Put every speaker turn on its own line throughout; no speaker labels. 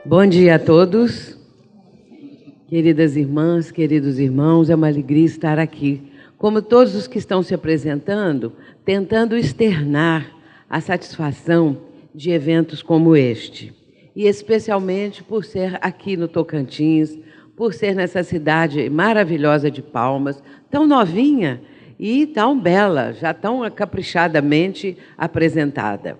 Bom dia a todos, queridas irmãs, queridos irmãos, é uma alegria estar aqui. Como todos os que estão se apresentando, tentando externar a satisfação de eventos como este. E especialmente por ser aqui no Tocantins, por ser nessa cidade maravilhosa de Palmas, tão novinha e tão bela, já tão caprichadamente apresentada.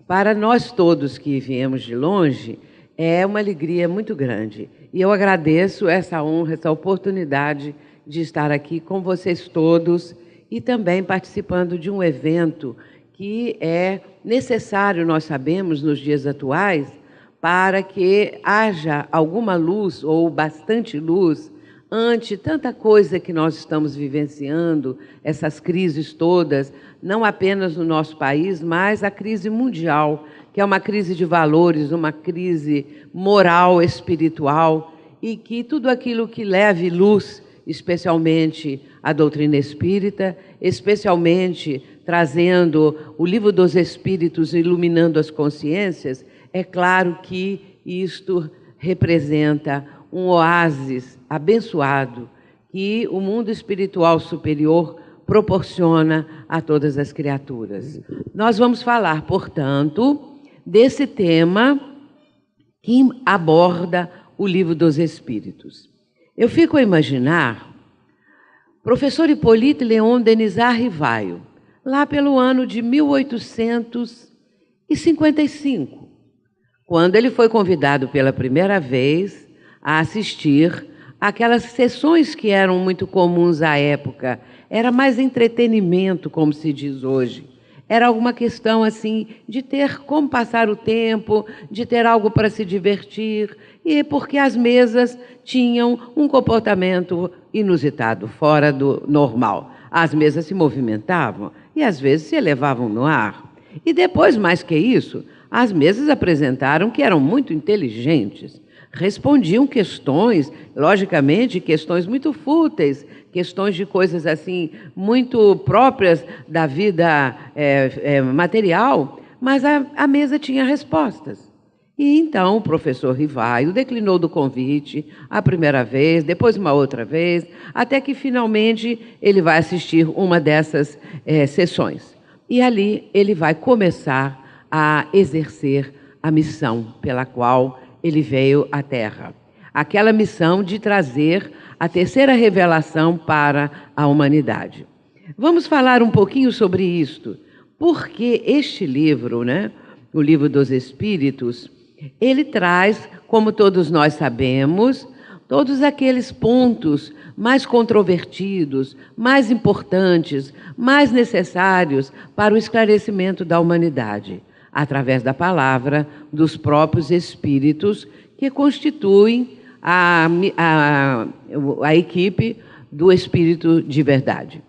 Para nós todos que viemos de longe, é uma alegria muito grande. E eu agradeço essa honra, essa oportunidade de estar aqui com vocês todos e também participando de um evento que é necessário, nós sabemos, nos dias atuais, para que haja alguma luz ou bastante luz ante tanta coisa que nós estamos vivenciando, essas crises todas, não apenas no nosso país, mas a crise mundial, que é uma crise de valores, uma crise moral, espiritual, e que tudo aquilo que leve luz, especialmente a doutrina espírita, especialmente trazendo o livro dos Espíritos, iluminando as consciências, é claro que isto representa um oásis abençoado que o mundo espiritual superior proporciona a todas as criaturas. Nós vamos falar, portanto, desse tema que aborda o livro dos Espíritos. Eu fico a imaginar professor Hipólito Leon Denisard Rivaio, lá pelo ano de 1855, quando ele foi convidado pela primeira vez a assistir aquelas sessões que eram muito comuns à época. Era mais entretenimento, como se diz hoje. Era alguma questão assim de ter como passar o tempo, de ter algo para se divertir, e porque as mesas tinham um comportamento inusitado, fora do normal. As mesas se movimentavam e às vezes se elevavam no ar. E depois, mais que isso, as mesas apresentaram que eram muito inteligentes, respondiam questões, logicamente, questões muito fúteis, questões de coisas assim muito próprias da vida material, mas a mesa tinha respostas. E então o professor Rivaio declinou do convite a primeira vez, depois uma outra vez, até que finalmente ele vai assistir uma dessas sessões. E ali ele vai começar a exercer a missão pela qual ele veio à Terra. Aquela missão de trazer a terceira revelação para a humanidade. Vamos falar um pouquinho sobre isto, porque este livro, o Livro dos Espíritos, ele traz, como todos nós sabemos, todos aqueles pontos mais controvertidos, mais importantes, mais necessários para o esclarecimento da humanidade, através da palavra dos próprios Espíritos que constituem a equipe do Espírito de Verdade.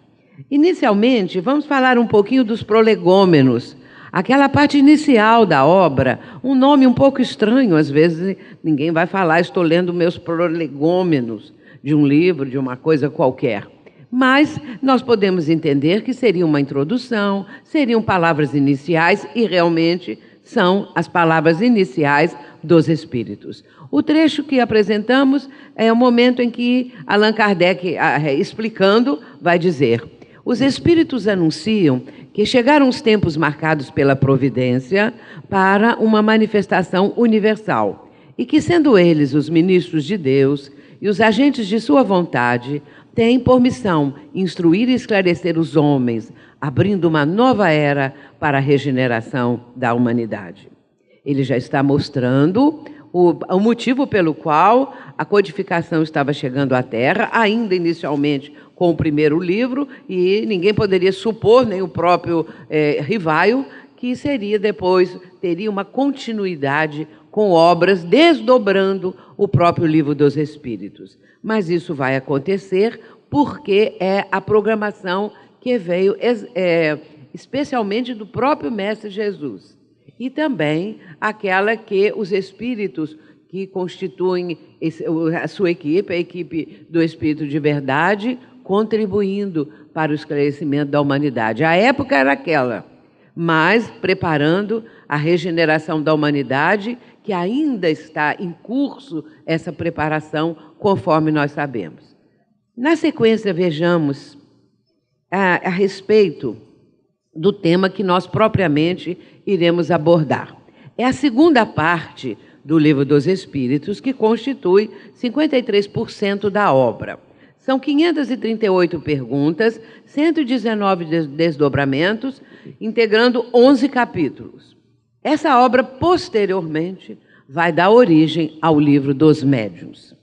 Inicialmente, vamos falar um pouquinho dos prolegômenos, aquela parte inicial da obra, um nome um pouco estranho, às vezes ninguém vai falar, estou lendo meus prolegômenos de um livro, de uma coisa qualquer. Mas nós podemos entender que seria uma introdução, seriam palavras iniciais, e realmente são as palavras iniciais dos Espíritos. O trecho que apresentamos é o momento em que Allan Kardec, explicando, vai dizer: os Espíritos anunciam que chegaram os tempos marcados pela providência para uma manifestação universal, e que, sendo eles os ministros de Deus e os agentes de sua vontade, têm por missão instruir e esclarecer os homens, abrindo uma nova era para a regeneração da humanidade. Ele já está mostrando o motivo pelo qual a codificação estava chegando à Terra, ainda inicialmente com o primeiro livro, e ninguém poderia supor, nem o próprio Rivaio, que teria uma continuidade com obras desdobrando o próprio Livro dos Espíritos. Mas isso vai acontecer porque é a programação que veio especialmente do próprio Mestre Jesus. E também aquela que os Espíritos que constituem a sua equipe, a equipe do Espírito de Verdade, contribuindo para o esclarecimento da humanidade. A época era aquela, mas preparando a regeneração da humanidade, que ainda está em curso essa preparação, conforme nós sabemos. Na sequência, vejamos a respeito do tema que nós propriamente iremos abordar. É a segunda parte do Livro dos Espíritos, que constitui 53% da obra. São 538 perguntas, 119 desdobramentos, integrando 11 capítulos. Essa obra, posteriormente, vai dar origem ao Livro dos Médiuns.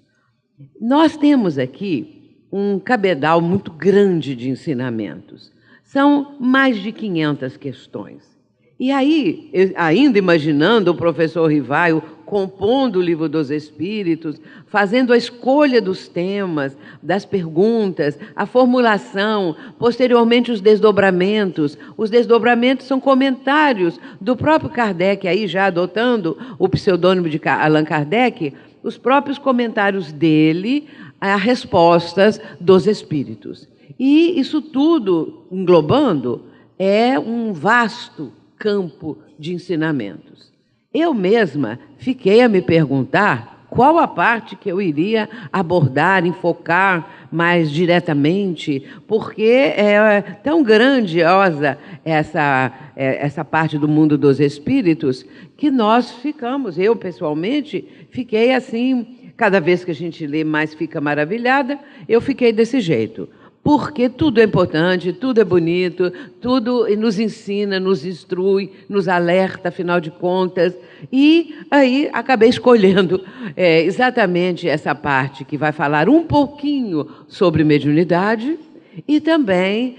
Nós temos aqui um cabedal muito grande de ensinamentos. São mais de 500 questões. E aí, ainda imaginando o professor Rivaio compondo o Livro dos Espíritos, fazendo a escolha dos temas, das perguntas, a formulação, posteriormente os desdobramentos. Os desdobramentos são comentários do próprio Kardec, aí já adotando o pseudônimo de Allan Kardec, os próprios comentários dele a respostas dos Espíritos. E isso tudo, englobando, é um vasto campo de ensinamentos. Eu mesma fiquei a me perguntar qual a parte que eu iria abordar, enfocar mais diretamente, porque é tão grandiosa essa parte do mundo dos espíritos que nós ficamos, eu pessoalmente, fiquei assim, cada vez que a gente lê mais fica maravilhada, eu fiquei desse jeito. Porque tudo é importante, tudo é bonito, tudo nos ensina, nos instrui, nos alerta, afinal de contas. E aí acabei escolhendo exatamente essa parte que vai falar um pouquinho sobre mediunidade e também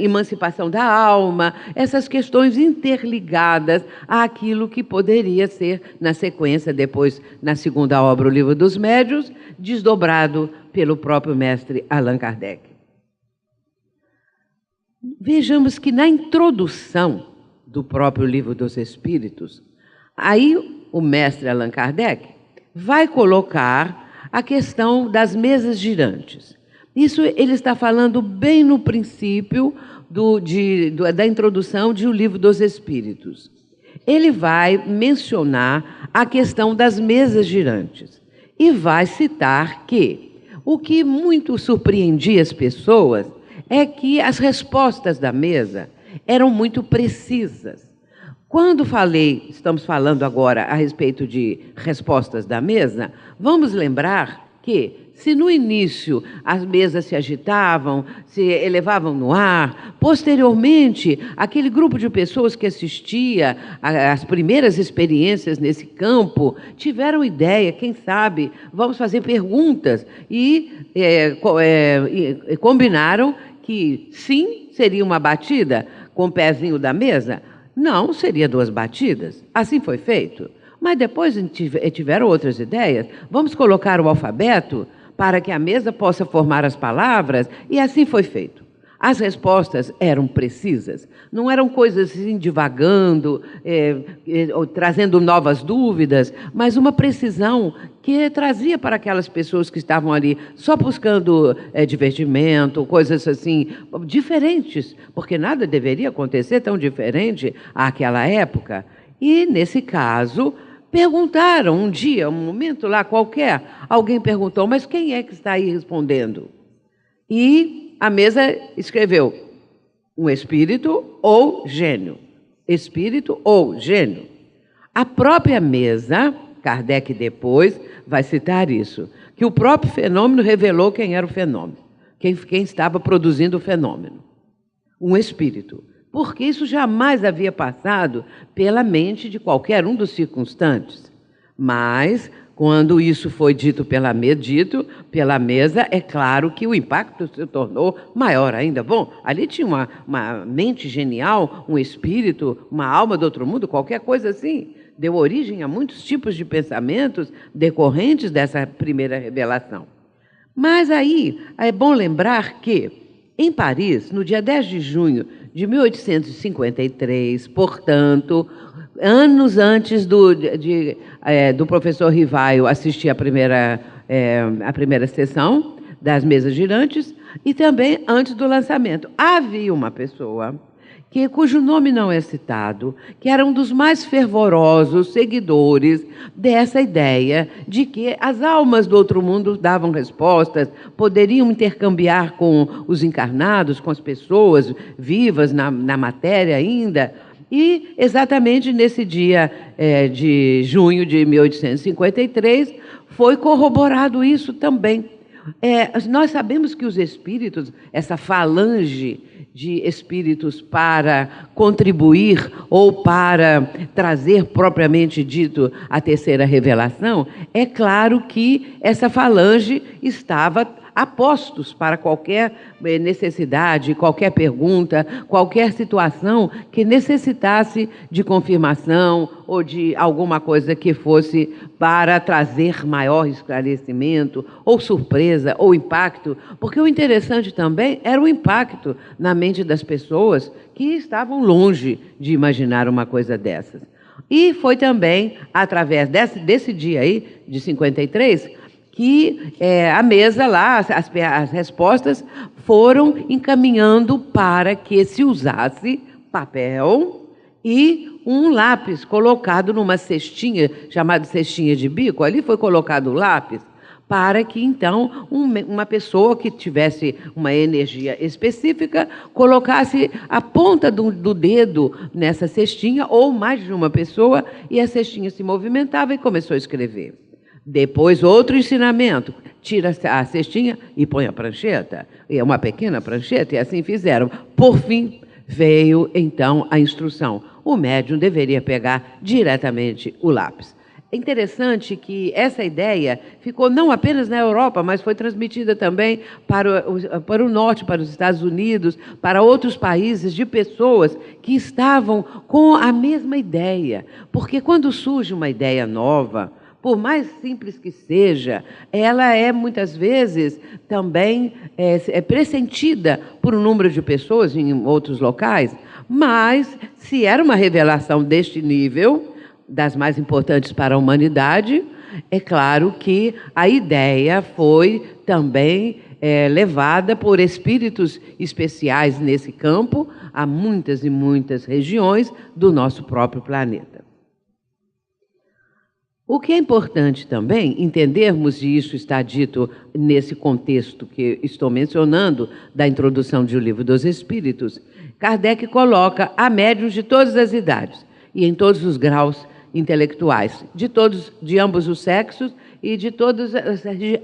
emancipação da alma, essas questões interligadas àquilo que poderia ser, na sequência, depois, na segunda obra, o Livro dos Médiuns, desdobrado pelo próprio mestre Allan Kardec. Vejamos que na introdução do próprio Livro dos Espíritos, aí o mestre Allan Kardec vai colocar a questão das mesas girantes. Isso ele está falando bem no princípio da introdução de O Livro dos Espíritos. Ele vai mencionar a questão das mesas girantes e vai citar que o que muito surpreendia as pessoas é que as respostas da mesa eram muito precisas. Quando estamos falando agora a respeito de respostas da mesa, vamos lembrar que, se no início as mesas se agitavam, se elevavam no ar, posteriormente, aquele grupo de pessoas que assistia às primeiras experiências nesse campo, tiveram ideia, quem sabe, vamos fazer perguntas, e combinaram que sim, seria uma batida com o pezinho da mesa, não, seria 2 batidas. Assim foi feito. Mas depois tiveram outras ideias. Vamos colocar o alfabeto para que a mesa possa formar as palavras, e assim foi feito. As respostas eram precisas, não eram coisas assim divagando, trazendo novas dúvidas, mas uma precisão que trazia para aquelas pessoas que estavam ali só buscando divertimento, coisas assim, diferentes, porque nada deveria acontecer tão diferente àquela época. E, nesse caso, perguntaram um dia, um momento lá qualquer, alguém perguntou, mas quem é que está aí respondendo? E a mesa escreveu, um espírito ou gênio. Espírito ou gênio. A própria mesa, Kardec depois vai citar isso, que o próprio fenômeno revelou quem era o fenômeno, quem estava produzindo o fenômeno. Um espírito. Porque isso jamais havia passado pela mente de qualquer um dos circunstantes. Mas, quando isso foi dito pela mesa, é claro que o impacto se tornou maior ainda. Bom, ali tinha uma mente genial, um espírito, uma alma do outro mundo, qualquer coisa assim. Deu origem a muitos tipos de pensamentos decorrentes dessa primeira revelação. Mas aí, é bom lembrar que, em Paris, no dia 10 de junho de 1853, portanto, anos antes do professor Rivaio assistir a primeira sessão das mesas girantes, e também antes do lançamento, havia uma pessoa cujo nome não é citado, que era um dos mais fervorosos seguidores dessa ideia de que as almas do outro mundo davam respostas, poderiam intercambiar com os encarnados, com as pessoas vivas na matéria ainda. E exatamente nesse dia de junho de 1853 foi corroborado isso também. Nós sabemos que os espíritos, essa falange de espíritos para contribuir ou para trazer propriamente dito a terceira revelação, é claro que essa falange estava a postos para qualquer necessidade, qualquer pergunta, qualquer situação que necessitasse de confirmação ou de alguma coisa que fosse para trazer maior esclarecimento, ou surpresa, ou impacto, porque o interessante também era o impacto na mente das pessoas que estavam longe de imaginar uma coisa dessas. E foi também através desse dia aí, de 53, que a mesa lá, as respostas foram encaminhando para que se usasse papel e um lápis colocado numa cestinha, chamada cestinha de bico. Ali foi colocado o lápis para que, então, uma pessoa que tivesse uma energia específica colocasse a ponta do dedo nessa cestinha, ou mais de uma pessoa, e a cestinha se movimentava e começou a escrever. Depois, outro ensinamento, tira a cestinha e põe a prancheta, é uma pequena prancheta, e assim fizeram. Por fim, veio, então, a instrução. O médium deveria pegar diretamente o lápis. É interessante que essa ideia ficou não apenas na Europa, mas foi transmitida também para o norte, para os Estados Unidos, para outros países, de pessoas que estavam com a mesma ideia. Porque quando surge uma ideia nova, por mais simples que seja, ela é muitas vezes também pressentida por um número de pessoas em outros locais, mas se era uma revelação deste nível, das mais importantes para a humanidade, é claro que a ideia foi também levada por espíritos especiais nesse campo a muitas e muitas regiões do nosso próprio planeta. O que é importante também entendermos, e isso está dito nesse contexto que estou mencionando, da introdução de O Livro dos Espíritos, Kardec coloca a médiuns de todas as idades e em todos os graus intelectuais, de ambos os sexos e de todas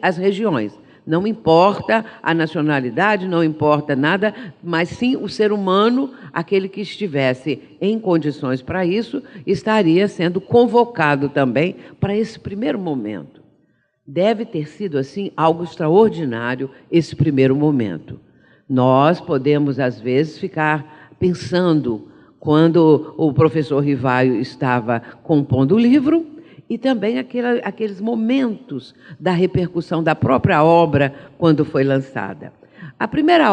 as regiões. Não importa a nacionalidade, não importa nada, mas sim o ser humano, aquele que estivesse em condições para isso, estaria sendo convocado também para esse primeiro momento. Deve ter sido, assim, algo extraordinário esse primeiro momento. Nós podemos, às vezes, ficar pensando, quando o professor Rivaio estava compondo o livro, e também aqueles momentos da repercussão da própria obra quando foi lançada. A primeira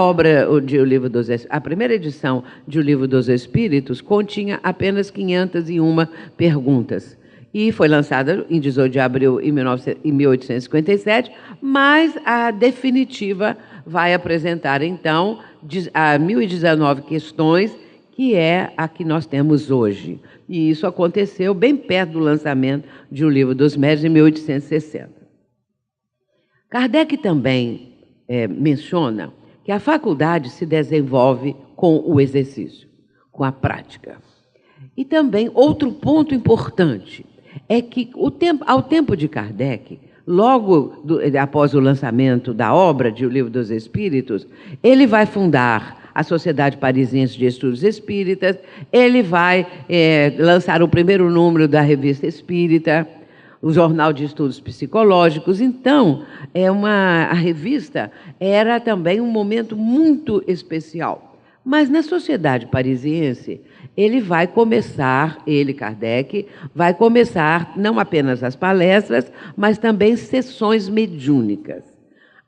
a primeira edição de O Livro dos Espíritos continha apenas 501 perguntas. E foi lançada em 18 de abril de 1857, mas a definitiva vai apresentar, então, 1.019 questões, que é a que nós temos hoje. E isso aconteceu bem perto do lançamento de O Livro dos Médiuns, em 1860. Kardec também menciona que a faculdade se desenvolve com o exercício, com a prática. E também, outro ponto importante, é que ao tempo de Kardec, logo após o lançamento da obra de O Livro dos Espíritos, ele vai fundar a Sociedade Parisiense de Estudos Espíritas, ele vai lançar o primeiro número da Revista Espírita, o Jornal de Estudos Psicológicos. Então, a revista era também um momento muito especial. Mas na Sociedade Parisiense, Kardec, vai começar não apenas as palestras, mas também sessões mediúnicas.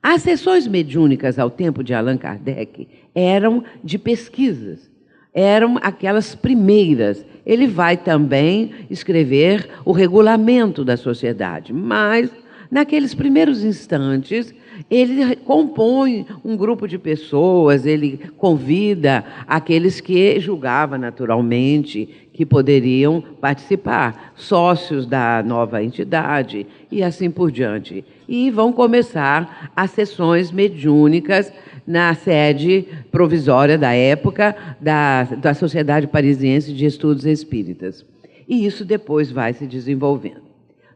As sessões mediúnicas ao tempo de Allan Kardec eram de pesquisas, eram aquelas primeiras. Ele vai também escrever o regulamento da sociedade, mas Naqueles primeiros instantes, ele compõe um grupo de pessoas, ele convida aqueles que julgava naturalmente que poderiam participar, sócios da nova entidade e assim por diante. E vão começar as sessões mediúnicas na sede provisória da época da Sociedade Parisiense de Estudos Espíritas. E isso depois vai se desenvolvendo.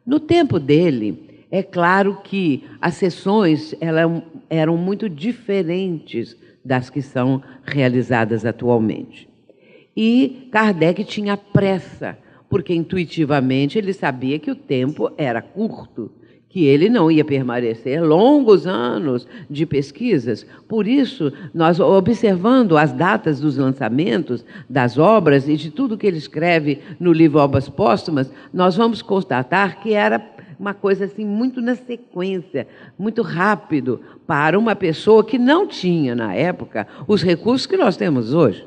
No tempo dele, é claro que as sessões eram muito diferentes das que são realizadas atualmente. E Kardec tinha pressa, porque intuitivamente ele sabia que o tempo era curto, que ele não ia permanecer longos anos de pesquisas. Por isso, nós, observando as datas dos lançamentos das obras e de tudo que ele escreve no livro Obras Póstumas, nós vamos constatar que era uma coisa assim muito na sequência, muito rápido, para uma pessoa que não tinha, na época, os recursos que nós temos hoje.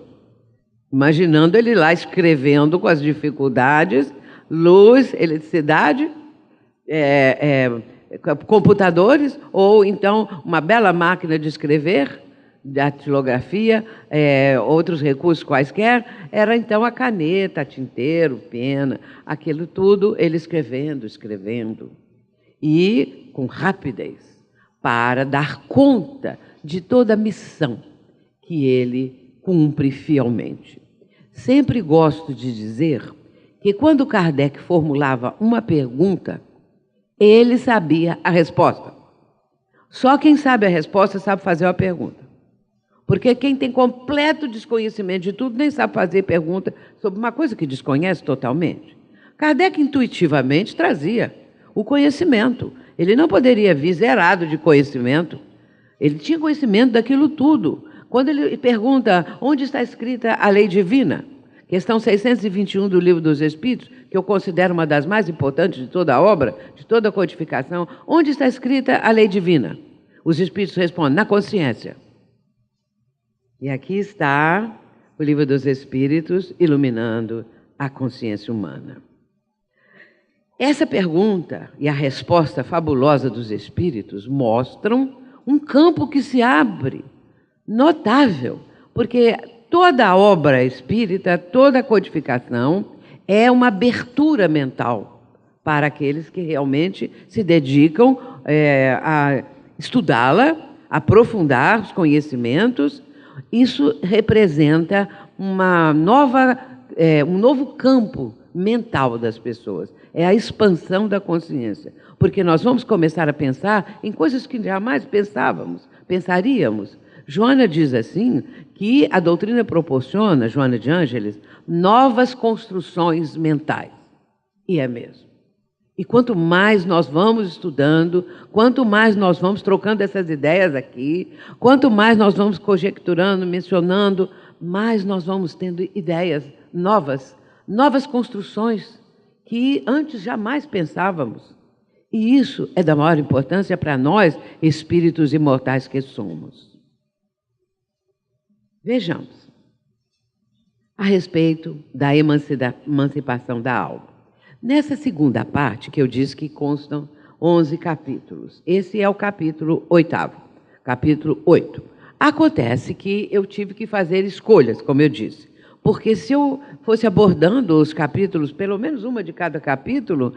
Imaginando ele lá escrevendo com as dificuldades, luz, eletricidade, computadores, ou então uma bela máquina de escrever, datilografia, outros recursos quaisquer, era então a caneta, tinteiro, pena, aquilo tudo, ele escrevendo, e com rapidez, para dar conta de toda a missão que ele cumpre fielmente. Sempre gosto de dizer que quando Kardec formulava uma pergunta, ele sabia a resposta. Só quem sabe a resposta sabe fazer uma pergunta. Porque quem tem completo desconhecimento de tudo nem sabe fazer pergunta sobre uma coisa que desconhece totalmente. Kardec intuitivamente trazia o conhecimento. Ele não poderia vir zerado de conhecimento. Ele tinha conhecimento daquilo tudo. Quando ele pergunta onde está escrita a lei divina, questão 621 do Livro dos Espíritos, que eu considero uma das mais importantes de toda a obra, de toda a codificação, onde está escrita a lei divina? Os Espíritos respondem, na consciência. E aqui está o Livro dos Espíritos iluminando a consciência humana. Essa pergunta e a resposta fabulosa dos Espíritos mostram um campo que se abre, notável, porque toda a obra espírita, toda a codificação é uma abertura mental para aqueles que realmente se dedicam a estudá-la, aprofundar os conhecimentos. Isso representa um novo campo mental das pessoas. É a expansão da consciência. Porque nós vamos começar a pensar em coisas que jamais pensaríamos. Joana diz assim, que a doutrina proporciona, Joana de Ângeles, novas construções mentais. E é mesmo. E quanto mais nós vamos estudando, quanto mais nós vamos trocando essas ideias aqui, quanto mais nós vamos conjecturando, mencionando, mais nós vamos tendo ideias novas, novas construções que antes jamais pensávamos. E isso é da maior importância para nós, espíritos imortais que somos. Vejamos, a respeito da emancipação da alma. Nessa segunda parte, que eu disse que constam 11 capítulos, esse é o capítulo 8º, capítulo 8. Acontece que eu tive que fazer escolhas, como eu disse, porque se eu fosse abordando os capítulos, pelo menos uma de cada capítulo,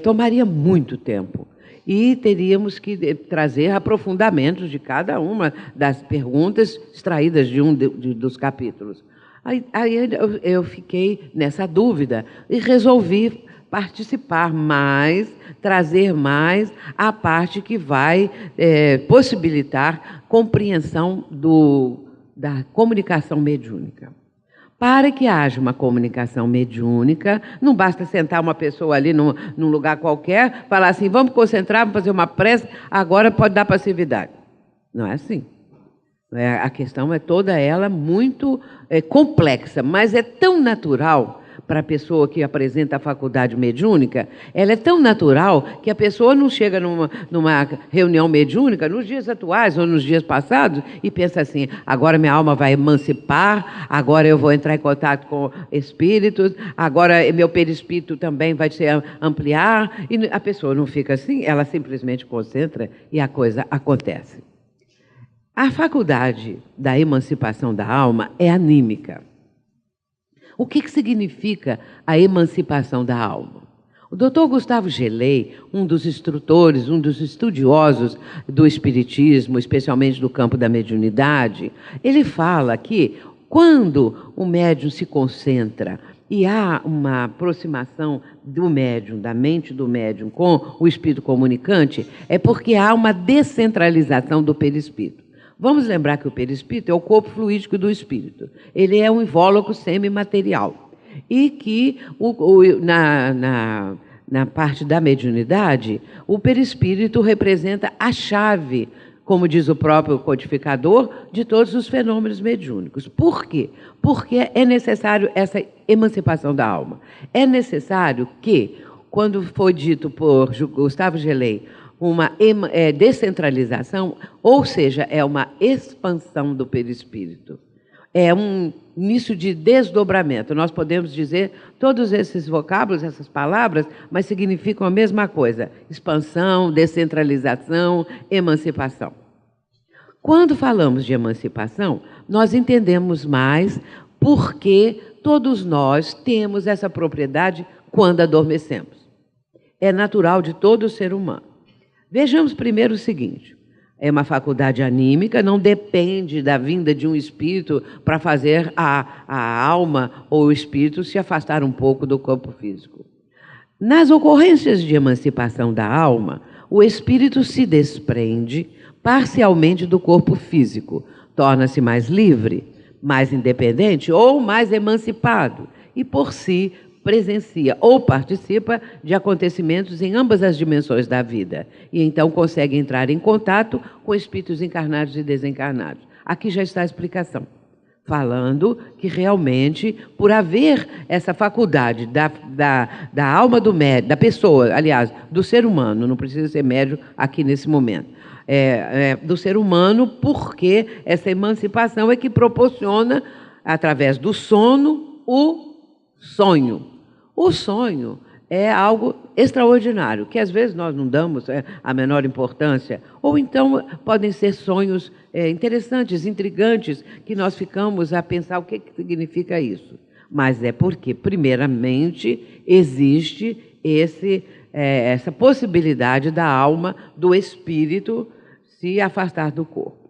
tomaria muito tempo. E teríamos que trazer aprofundamentos de cada uma das perguntas extraídas de dos capítulos. Aí eu fiquei nessa dúvida e resolvi participar mais, trazer mais a parte que vai possibilitar compreensão da comunicação mediúnica. Para que haja uma comunicação mediúnica, não basta sentar uma pessoa ali num lugar qualquer, falar assim, vamos concentrar, vamos fazer uma prece, agora pode dar passividade. Não é assim. A questão é toda ela muito complexa, mas é tão natural, para a pessoa que apresenta a faculdade mediúnica, ela é tão natural que a pessoa não chega numa reunião mediúnica, nos dias atuais ou nos dias passados, e pensa assim, agora minha alma vai emancipar, agora eu vou entrar em contato com espíritos, agora meu perispírito também vai se ampliar, e a pessoa não fica assim, ela simplesmente concentra e a coisa acontece. A faculdade da emancipação da alma é anímica. O que significa a emancipação da alma? O Dr. Gustavo Gelei, um dos instrutores, um dos estudiosos do espiritismo, especialmente do campo da mediunidade, ele fala que quando o médium se concentra e há uma aproximação do médium, da mente do médium com o espírito comunicante, é porque há uma descentralização do perispírito. Vamos lembrar que o perispírito é o corpo fluídico do espírito. Ele é um invólucro semimaterial. E que, na parte da mediunidade, o perispírito representa a chave, como diz o próprio codificador, de todos os fenômenos mediúnicos. Por quê? Porque é necessário essa emancipação da alma. É necessário que, quando foi dito por Gustavo Gelei, uma descentralização, ou seja, é uma expansão do perispírito. É um início de desdobramento. Nós podemos dizer todos esses vocábulos, essas palavras, mas significam a mesma coisa. Expansão, descentralização, emancipação. Quando falamos de emancipação, nós entendemos mais porque todos nós temos essa propriedade quando adormecemos. É natural de todo ser humano. Vejamos primeiro o seguinte, é uma faculdade anímica, não depende da vinda de um espírito para fazer a alma ou o espírito se afastar um pouco do corpo físico. Nas ocorrências de emancipação da alma, o espírito se desprende parcialmente do corpo físico, torna-se mais livre, mais independente ou mais emancipado e, por si, presencia ou participa de acontecimentos em ambas as dimensões da vida e então consegue entrar em contato com espíritos encarnados e desencarnados. Aqui já está a explicação, falando que realmente, por haver essa faculdade da alma do médium, da pessoa, aliás, do ser humano, não precisa ser médium aqui nesse momento, do ser humano, porque essa emancipação é que proporciona, através do sono, o sonho. O sonho é algo extraordinário, que às vezes nós não damos a menor importância, ou então podem ser sonhos interessantes, intrigantes, que nós ficamos a pensar o que significa isso. Mas é porque, primeiramente, existe essa possibilidade da alma, do espírito, se afastar do corpo.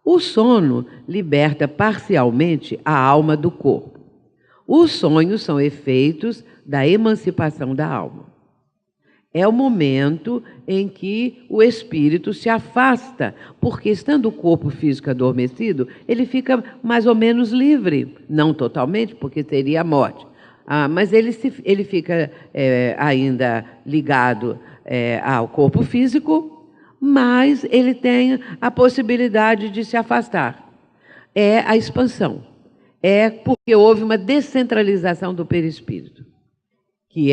O sono liberta parcialmente a alma do corpo. Os sonhos são efeitos da emancipação da alma. É o momento em que o espírito se afasta, porque estando o corpo físico adormecido, ele fica mais ou menos livre, não totalmente, porque seria a morte, mas ele fica ainda ligado ao corpo físico, mas ele tem a possibilidade de se afastar. É a expansão. É porque houve uma descentralização do perispírito, que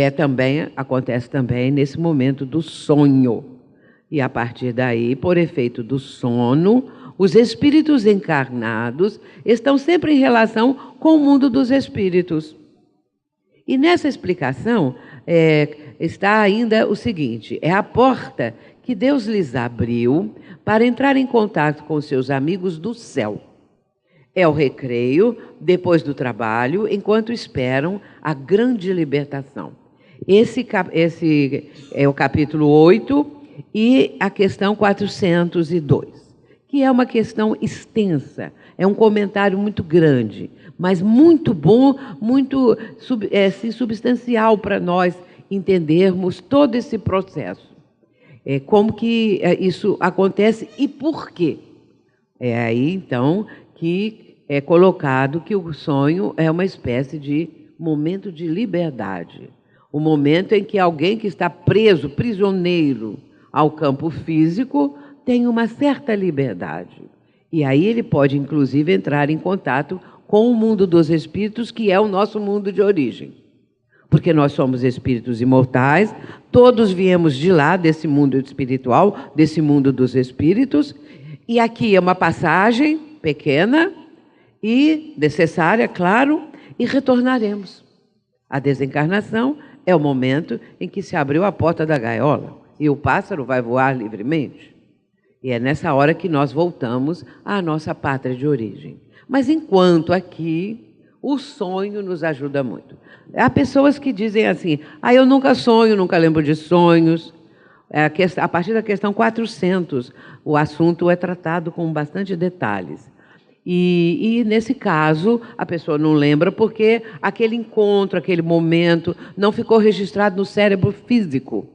acontece também nesse momento do sonho. E a partir daí, por efeito do sono, os espíritos encarnados estão sempre em relação com o mundo dos espíritos. E nessa explicação está ainda o seguinte, é a porta que Deus lhes abriu para entrar em contato com seus amigos do céu. É o recreio, depois do trabalho, enquanto esperam a grande libertação. Esse é o capítulo 8 e a questão 402, que é uma questão extensa, é um comentário muito grande, mas muito bom, muito substancial para nós entendermos todo esse processo. Como que isso acontece e por quê. É aí, então, que é colocado que o sonho é uma espécie de momento de liberdade. O momento em que alguém que está preso, prisioneiro ao campo físico, tem uma certa liberdade. E aí ele pode, inclusive, entrar em contato com o mundo dos espíritos, que é o nosso mundo de origem. porque nós somos espíritos imortais, todos viemos de lá, desse mundo espiritual, desse mundo dos espíritos, e aqui é uma passagem pequena e necessária, claro, e retornaremos. A desencarnação é o momento em que se abriu a porta da gaiola e o pássaro vai voar livremente. E é nessa hora que nós voltamos à nossa pátria de origem. Mas enquanto aqui, o sonho nos ajuda muito. Há pessoas que dizem assim, eu nunca sonho, nunca lembro de sonhos. A partir da questão 400, o assunto é tratado com bastante detalhes. E nesse caso, a pessoa não lembra porque aquele encontro, aquele momento, não ficou registrado no cérebro físico.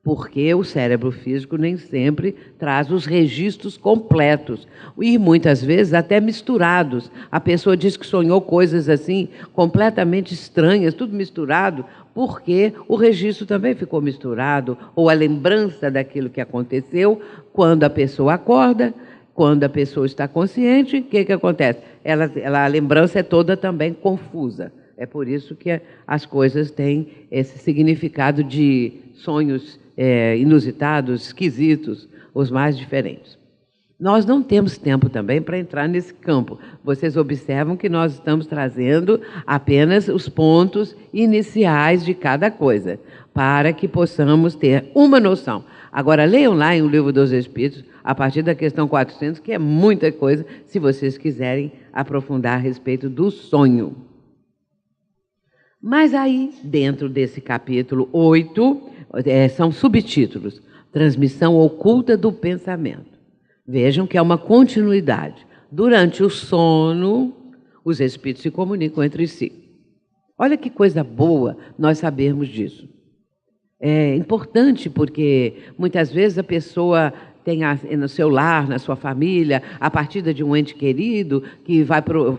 Porque o cérebro físico nem sempre traz os registros completos. E muitas vezes até misturados. A pessoa diz que sonhou coisas assim, completamente estranhas, tudo misturado, porque o registro também ficou misturado, ou a lembrança daquilo que aconteceu, quando a pessoa acorda, quando a pessoa está consciente, o que acontece? A lembrança é toda também confusa. É por isso que as coisas têm esse significado de sonhos inusitados, esquisitos, os mais diferentes. Nós não temos tempo também para entrar nesse campo. Vocês observam que nós estamos trazendo apenas os pontos iniciais de cada coisa, para que possamos ter uma noção. Agora, leiam lá em O Livro dos Espíritos, a partir da questão 400, que é muita coisa, se vocês quiserem aprofundar a respeito do sonho. Mas aí, dentro desse capítulo 8, são subtítulos. Transmissão oculta do pensamento. Vejam que é uma continuidade. Durante o sono, os espíritos se comunicam entre si. Olha que coisa boa nós sabermos disso. É importante porque muitas vezes a pessoa tem no seu lar, na sua família, a partida de um ente querido que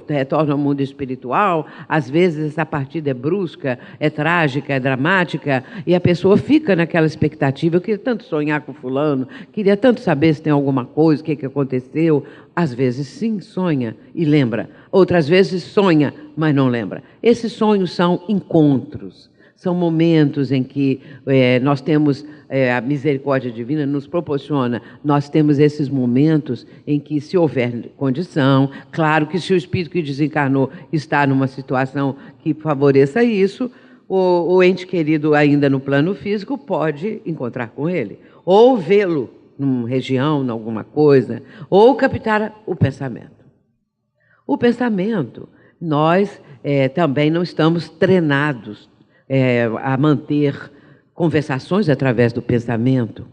retorna ao mundo espiritual. Às vezes essa partida é brusca, é trágica, é dramática, e a pessoa fica naquela expectativa. Eu queria tanto sonhar com fulano, queria tanto saber se tem alguma coisa, o que aconteceu. Às vezes sim, sonha e lembra. Outras vezes sonha, mas não lembra. Esses sonhos são encontros. São momentos em que nós temos, a misericórdia divina nos proporciona, nós temos esses momentos em que, se houver condição, claro que se o espírito que desencarnou está numa situação que favoreça isso, o ente querido ainda no plano físico pode encontrar com ele, ou vê-lo numa região, em alguma coisa, ou captar o pensamento. O pensamento, nós também não estamos treinados a manter conversações através do pensamento,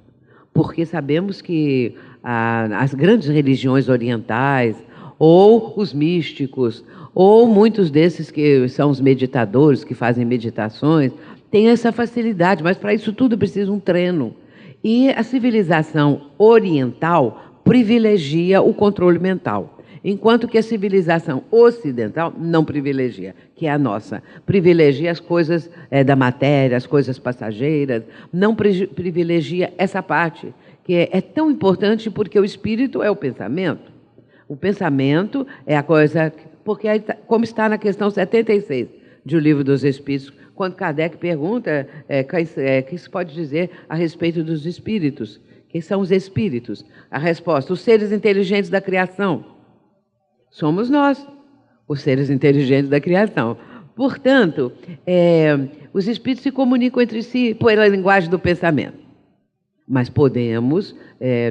porque sabemos que as grandes religiões orientais, ou os místicos, ou muitos desses que são os meditadores, que fazem meditações, têm essa facilidade, mas para isso tudo precisa um treino. E a civilização oriental privilegia o controle mental, enquanto que a civilização ocidental não privilegia, que é a nossa. Privilegia as coisas da matéria, as coisas passageiras, não privilegia essa parte, que é tão importante porque o espírito é o pensamento. O pensamento é a coisa... Porque, aí, como está na questão 76 de O Livro dos Espíritos, quando Kardec pergunta o que se pode dizer a respeito dos espíritos. Quem são os espíritos? A resposta, os seres inteligentes da criação. Somos nós, os seres inteligentes da criação. Portanto, os espíritos se comunicam entre si pela linguagem do pensamento. Mas podemos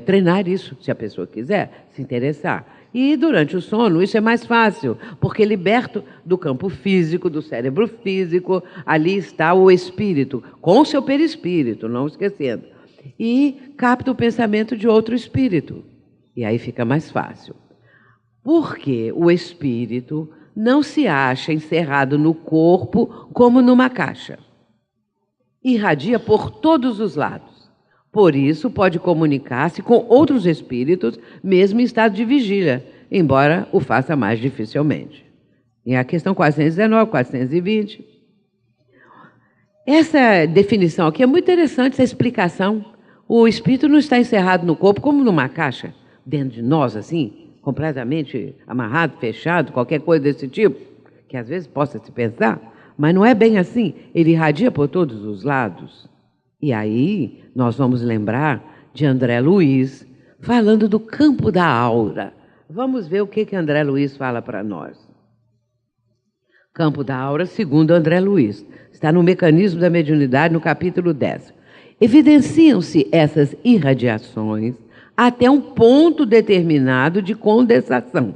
treinar isso, se a pessoa quiser, se interessar. E durante o sono isso é mais fácil, porque liberto do campo físico, do cérebro físico, ali está o espírito, com o seu perispírito, não esquecendo. E capta o pensamento de outro espírito. E aí fica mais fácil. Porque o espírito não se acha encerrado no corpo como numa caixa. Irradia por todos os lados. Por isso, pode comunicar-se com outros espíritos, mesmo em estado de vigília, embora o faça mais dificilmente. E a questão 419, 420. Essa definição aqui é muito interessante, essa explicação. O espírito não está encerrado no corpo como numa caixa, dentro de nós, assim, completamente amarrado, fechado, qualquer coisa desse tipo, que às vezes possa se pensar, Mas não é bem assim. Ele irradia por todos os lados. E aí nós vamos lembrar de André Luiz falando do campo da aura. Vamos ver o que André Luiz fala para nós. Campo da aura, segundo André Luiz. Está no Mecanismo da Mediunidade, no capítulo 10. Evidenciam-se essas irradiações até um ponto determinado de condensação,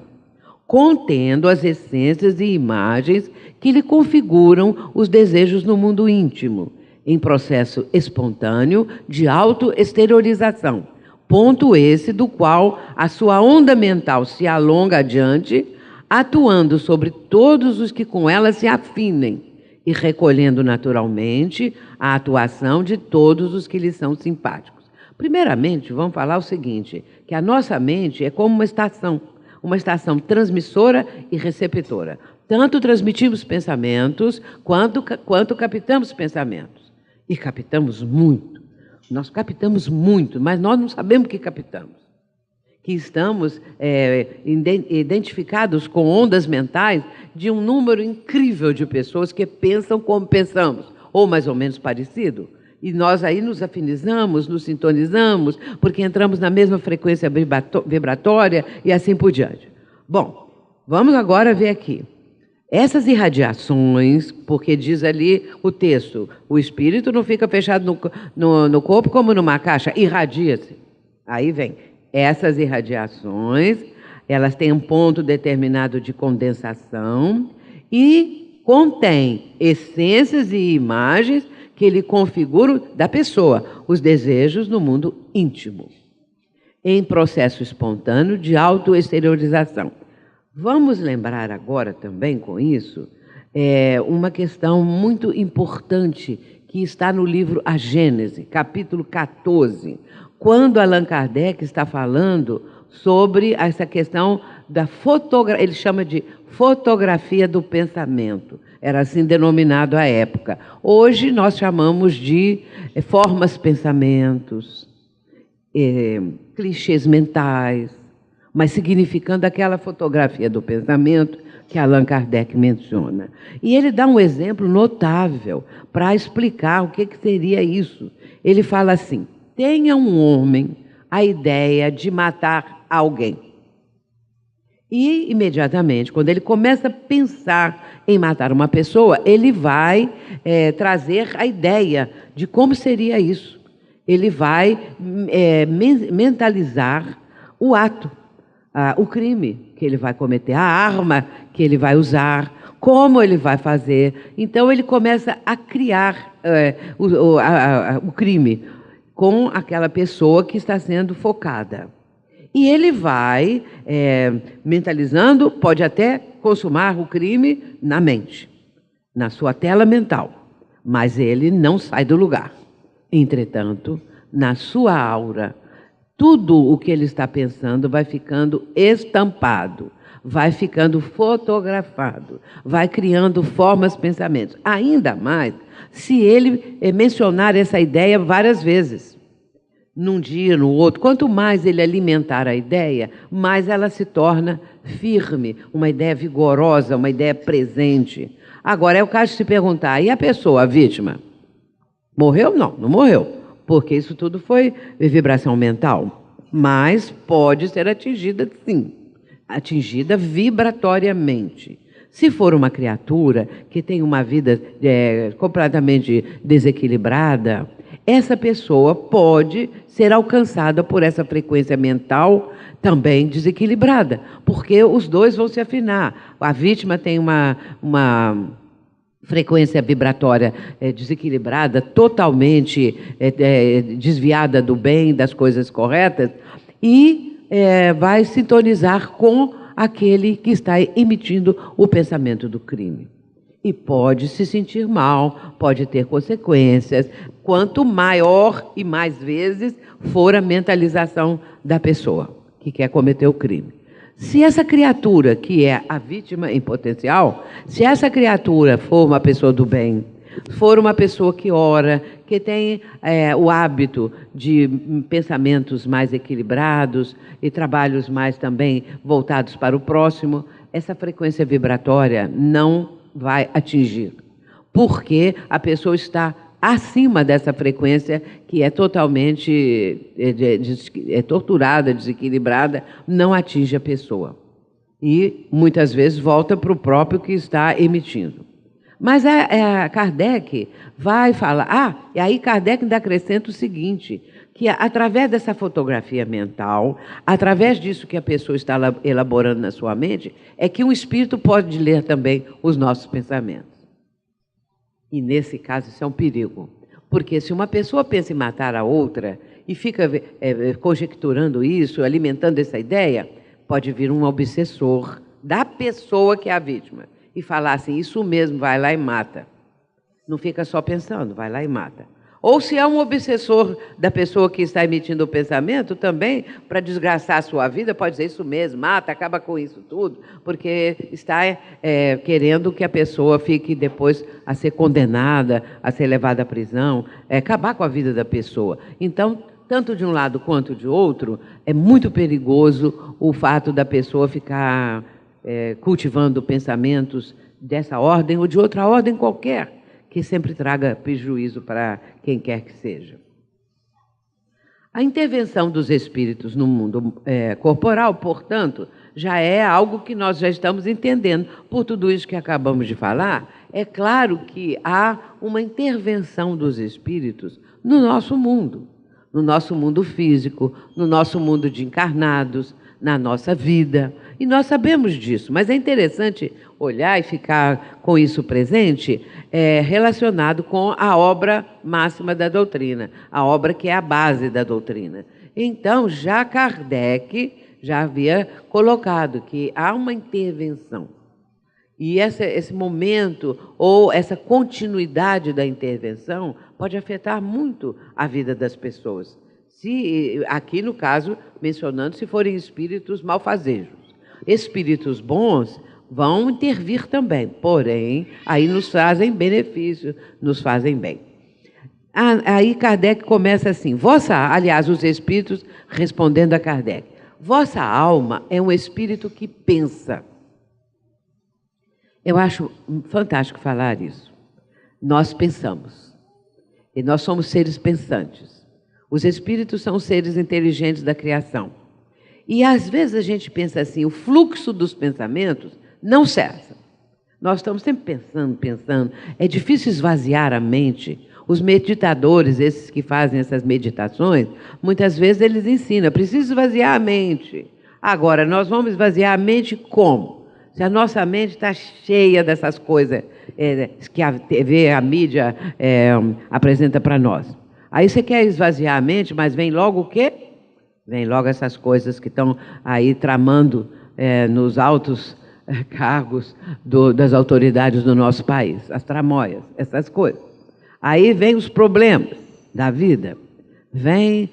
contendo as essências e imagens que lhe configuram os desejos no mundo íntimo, em processo espontâneo de autoexteriorização, ponto esse do qual a sua onda mental se alonga adiante, atuando sobre todos os que com ela se afinem e recolhendo naturalmente a atuação de todos os que lhe são simpáticos. Primeiramente, vamos falar o seguinte, que a nossa mente é como uma estação transmissora e receptora. Tanto transmitimos pensamentos, quanto captamos pensamentos. E captamos muito. Nós captamos muito, mas nós não sabemos o que captamos. Que estamos identificados com ondas mentais de um número incrível de pessoas que pensam como pensamos, ou mais ou menos parecido. E nós aí nos afinizamos, nos sintonizamos, porque entramos na mesma frequência vibratória e assim por diante. Bom, vamos agora ver aqui. Essas irradiações, porque diz ali o texto, o espírito não fica fechado no corpo como numa caixa, irradia-se. Aí vem, essas irradiações, elas têm um ponto determinado de condensação e contêm essências e imagens que lhe configuram da pessoa, os desejos no mundo íntimo, em processo espontâneo de autoexteriorização. Vamos lembrar agora também com isso uma questão muito importante que está no livro A Gênese, capítulo 14, quando Allan Kardec está falando sobre essa questão da fotografia, ele chama de fotografia do pensamento, era assim denominado à época. Hoje nós chamamos de formas pensamentos, clichês mentais, mas significando aquela fotografia do pensamento que Allan Kardec menciona. E ele dá um exemplo notável para explicar o que seria isso. Ele fala assim, tenha um homem a ideia de matar alguém. E, imediatamente, quando ele começa a pensar em matar uma pessoa, ele vai trazer a ideia de como seria isso. Ele vai mentalizar o ato, o crime que ele vai cometer, a arma que ele vai usar, como ele vai fazer. Então, ele começa a criar o crime com aquela pessoa que está sendo focada. E ele vai mentalizando, pode até consumar o crime na mente, na sua tela mental, mas ele não sai do lugar. Entretanto, na sua aura, tudo o que ele está pensando vai ficando estampado, vai ficando fotografado, vai criando formas, pensamentos. Ainda mais se ele mencionar essa ideia várias vezes, num dia, no outro. Quanto mais ele alimentar a ideia, mais ela se torna firme, uma ideia vigorosa, uma ideia presente. Agora, é o caso de se perguntar, e a pessoa, a vítima, morreu? Não, não morreu, porque isso tudo foi vibração mental, mas pode ser atingida, sim, atingida vibratoriamente. Se for uma criatura que tem uma vida completamente desequilibrada, essa pessoa pode ser alcançada por essa frequência mental também desequilibrada, porque os dois vão se afinar. A vítima tem uma frequência vibratória desequilibrada, totalmente desviada do bem, das coisas corretas, e vai sintonizar com aquele que está emitindo o pensamento do crime. E pode se sentir mal, pode ter consequências, quanto maior e mais vezes for a mentalização da pessoa que quer cometer o crime. Se essa criatura, que é a vítima em potencial, se essa criatura for uma pessoa do bem, for uma pessoa que ora, que tem o hábito de pensamentos mais equilibrados e trabalhos mais também voltados para o próximo, essa frequência vibratória não vai atingir. porque a pessoa está acima dessa frequência que é totalmente torturada, desequilibrada, não atinge a pessoa. E, muitas vezes, volta para o próprio que está emitindo. Mas a Kardec vai falar... e aí Kardec ainda acrescenta o seguinte, que através dessa fotografia mental, através disso que a pessoa está elaborando na sua mente, é que um espírito pode ler também os nossos pensamentos. E, nesse caso, isso é um perigo. Porque se uma pessoa pensa em matar a outra e fica conjecturando isso, alimentando essa ideia, pode vir um obsessor da pessoa que é a vítima e falar assim, isso mesmo, vai lá e mata. Não fica só pensando, vai lá e mata. Ou se é um obsessor da pessoa que está emitindo o pensamento, também, para desgraçar a sua vida, pode dizer isso mesmo, mata, acaba com isso tudo, porque está querendo que a pessoa fique depois a ser condenada, a ser levada à prisão, acabar com a vida da pessoa. Então, tanto de um lado quanto de outro, é muito perigoso o fato da pessoa ficar cultivando pensamentos dessa ordem ou de outra ordem qualquer, que sempre traga prejuízo para quem quer que seja. A intervenção dos espíritos no mundo corporal, portanto, já é algo que nós já estamos entendendo. Por tudo isso que acabamos de falar, é claro que há uma intervenção dos espíritos no nosso mundo físico, no nosso mundo de encarnados, na nossa vida. E nós sabemos disso, mas é interessante olhar e ficar com isso presente, relacionado com a obra máxima da doutrina, a obra que é a base da doutrina. Então, já Kardec já havia colocado que há uma intervenção. E esse momento, ou essa continuidade da intervenção, pode afetar muito a vida das pessoas. Aqui, no caso, mencionando, se forem espíritos malfazejos. Espíritos bons vão intervir também, porém, aí nos trazem benefício, nos fazem bem. Aí Kardec começa assim, aliás, os espíritos respondendo a Kardec, vossa alma é um espírito que pensa. Eu acho fantástico falar isso. Nós pensamos, e nós somos seres pensantes. Os espíritos são seres inteligentes da criação. E, às vezes, a gente pensa assim, o fluxo dos pensamentos não cessa. Nós estamos sempre pensando. É difícil esvaziar a mente. Os meditadores, esses que fazem essas meditações, muitas vezes eles ensinam, preciso esvaziar a mente. Agora, nós vamos esvaziar a mente como? Se a nossa mente está cheia dessas coisas que a TV, a mídia apresenta para nós. Aí você quer esvaziar a mente, mas vem logo o quê? Vem logo essas coisas que estão aí tramando nos altos cargos das autoridades do nosso país, as tramóias, essas coisas. Aí vem os problemas da vida, vem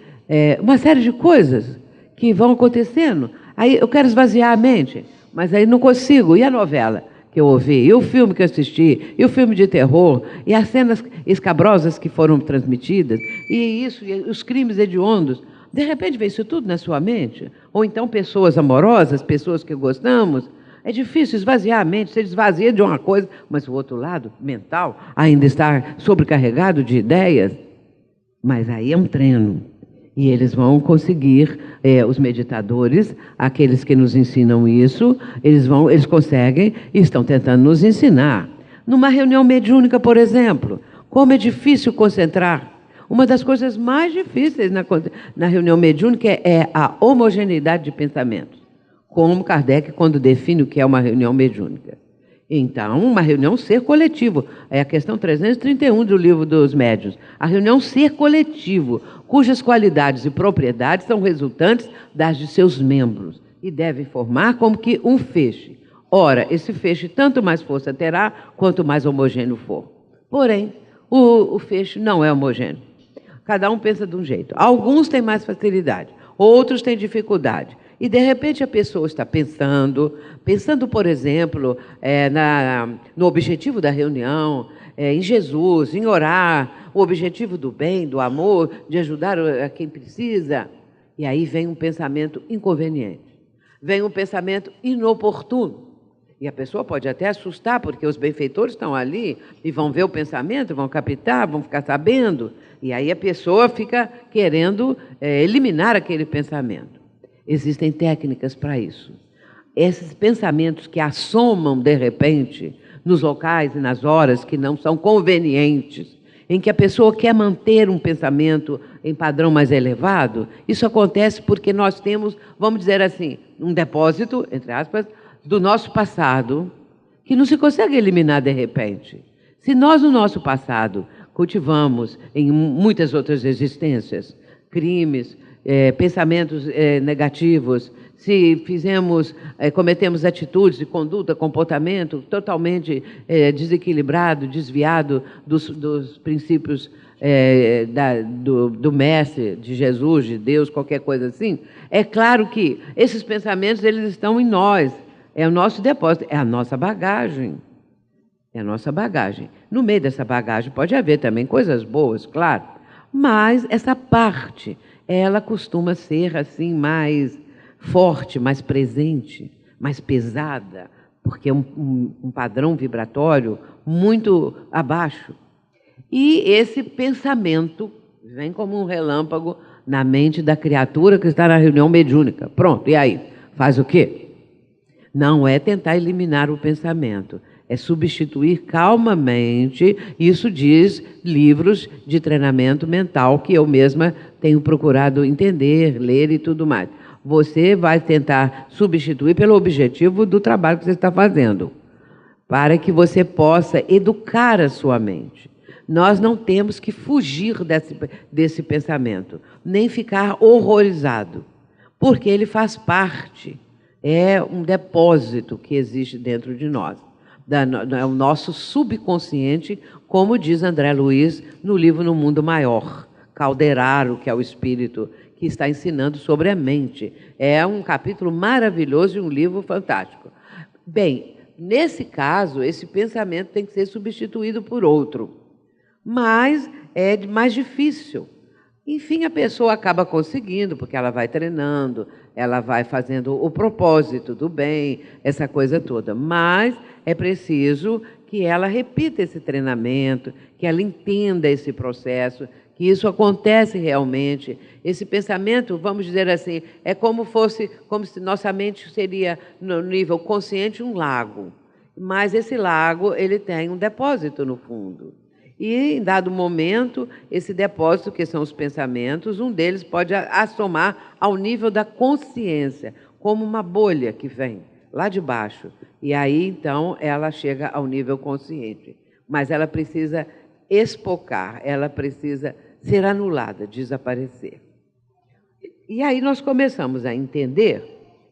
uma série de coisas que vão acontecendo. Aí eu quero esvaziar a mente, mas aí não consigo. E a novela que eu ouvi, e o filme que eu assisti, e o filme de terror, e as cenas escabrosas que foram transmitidas, e os crimes hediondos. De repente vem isso tudo na sua mente. Ou então pessoas amorosas, pessoas que gostamos. É difícil esvaziar a mente, você esvazia de uma coisa, mas o outro lado, mental, ainda está sobrecarregado de ideias. Mas aí é um treino. E eles vão conseguir, os meditadores, aqueles que nos ensinam isso, eles conseguem e estão tentando nos ensinar. Numa reunião mediúnica, por exemplo, como é difícil concentrar. Uma das coisas mais difíceis na reunião mediúnica é a homogeneidade de pensamentos, como Kardec, quando define o que é uma reunião mediúnica. Então, uma reunião ser coletivo, é a questão 331 do Livro dos Médiuns. A reunião ser coletivo, cujas qualidades e propriedades são resultantes das de seus membros, e deve formar como que um feixe. Ora, esse feixe tanto mais força terá, quanto mais homogêneo for. Porém, o feixe não é homogêneo. Cada um pensa de um jeito. Alguns têm mais facilidade, outros têm dificuldade. E, de repente, a pessoa está pensando, por exemplo, no objetivo da reunião, em Jesus, em orar, o objetivo do bem, do amor, de ajudar a quem precisa. E aí vem um pensamento inconveniente, vem um pensamento inoportuno. E a pessoa pode até assustar, porque os benfeitores estão ali e vão ver o pensamento, vão captar, vão ficar sabendo. E aí a pessoa fica querendo eliminar aquele pensamento. Existem técnicas para isso. Esses pensamentos que assomam, de repente, nos locais e nas horas que não são convenientes, em que a pessoa quer manter um pensamento em padrão mais elevado, isso acontece porque nós temos, vamos dizer assim, um depósito, entre aspas, do nosso passado, que não se consegue eliminar de repente. Se nós, no nosso passado, cultivamos em muitas outras existências, crimes, pensamentos negativos, se cometemos atitudes de conduta, comportamento totalmente desequilibrado, desviado dos princípios do Mestre, de Jesus, de Deus, qualquer coisa assim, é claro que esses pensamentos eles estão em nós, é o nosso depósito, é a nossa bagagem. É a nossa bagagem. No meio dessa bagagem pode haver também coisas boas, claro, mas essa parte, ela costuma ser assim mais forte, mais presente, mais pesada, porque é um padrão vibratório muito abaixo. E esse pensamento vem como um relâmpago na mente da criatura que está na reunião mediúnica. Pronto, e aí? Faz o quê? Não é tentar eliminar o pensamento, é substituir calmamente. Isso diz livros de treinamento mental que eu mesma tenho procurado entender, ler e tudo mais. Você vai tentar substituir pelo objetivo do trabalho que você está fazendo, para que você possa educar a sua mente. Nós não temos que fugir desse pensamento, nem ficar horrorizado, porque ele faz parte, é um depósito que existe dentro de nós. É o nosso subconsciente, como diz André Luiz no livro No Mundo Maior, Calderaro, que é o espírito que está ensinando sobre a mente. É um capítulo maravilhoso e um livro fantástico. Bem, nesse caso, esse pensamento tem que ser substituído por outro, mas é mais difícil. Enfim, a pessoa acaba conseguindo, porque ela vai treinando, ela vai fazendo o propósito do bem, essa coisa toda. Mas é preciso que ela repita esse treinamento, que ela entenda esse processo, que isso acontece realmente. Esse pensamento, vamos dizer assim, é como se nossa mente seria, no nível consciente, um lago. Mas esse lago, ele tem um depósito no fundo. E, em dado momento, esse depósito, que são os pensamentos, um deles pode assomar ao nível da consciência, como uma bolha que vem lá de baixo. E aí, então, ela chega ao nível consciente. Mas ela precisa espocar, ela precisa ser anulada, desaparecer. E aí nós começamos a entender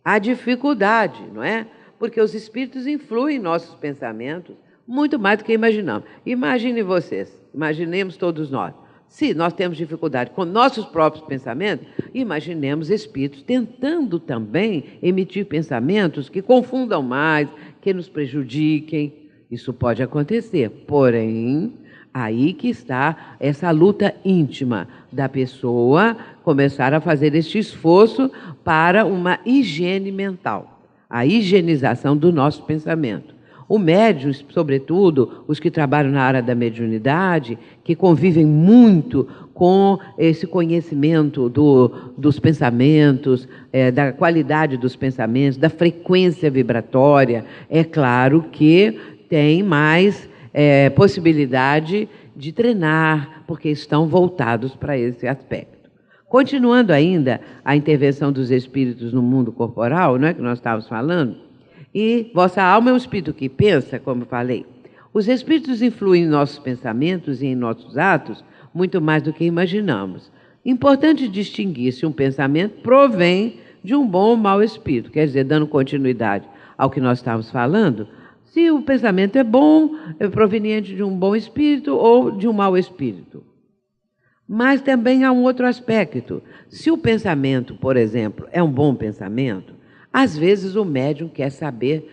a dificuldade, não é? Porque os espíritos influem em nossos pensamentos, muito mais do que imaginamos. Imaginem vocês, imaginemos todos nós. Se nós temos dificuldade com nossos próprios pensamentos, imaginemos espíritos tentando também emitir pensamentos que confundam mais, que nos prejudiquem. Isso pode acontecer, porém, aí que está essa luta íntima da pessoa começar a fazer este esforço para uma higiene mental, a higienização do nosso pensamento. O médium, sobretudo, os que trabalham na área da mediunidade, que convivem muito com esse conhecimento dos pensamentos, da qualidade dos pensamentos, da frequência vibratória, é claro que tem mais possibilidade de treinar, porque estão voltados para esse aspecto. Continuando ainda a intervenção dos espíritos no mundo corporal, não é que nós estávamos falando? E vossa alma é um espírito que pensa, como falei. Os espíritos influem em nossos pensamentos e em nossos atos muito mais do que imaginamos. Importante distinguir se um pensamento provém de um bom ou mau espírito, quer dizer, dando continuidade ao que nós estávamos falando, se o pensamento é bom, é proveniente de um bom espírito ou de um mau espírito. Mas também há um outro aspecto. Se o pensamento, por exemplo, é um bom pensamento, às vezes o médium quer saber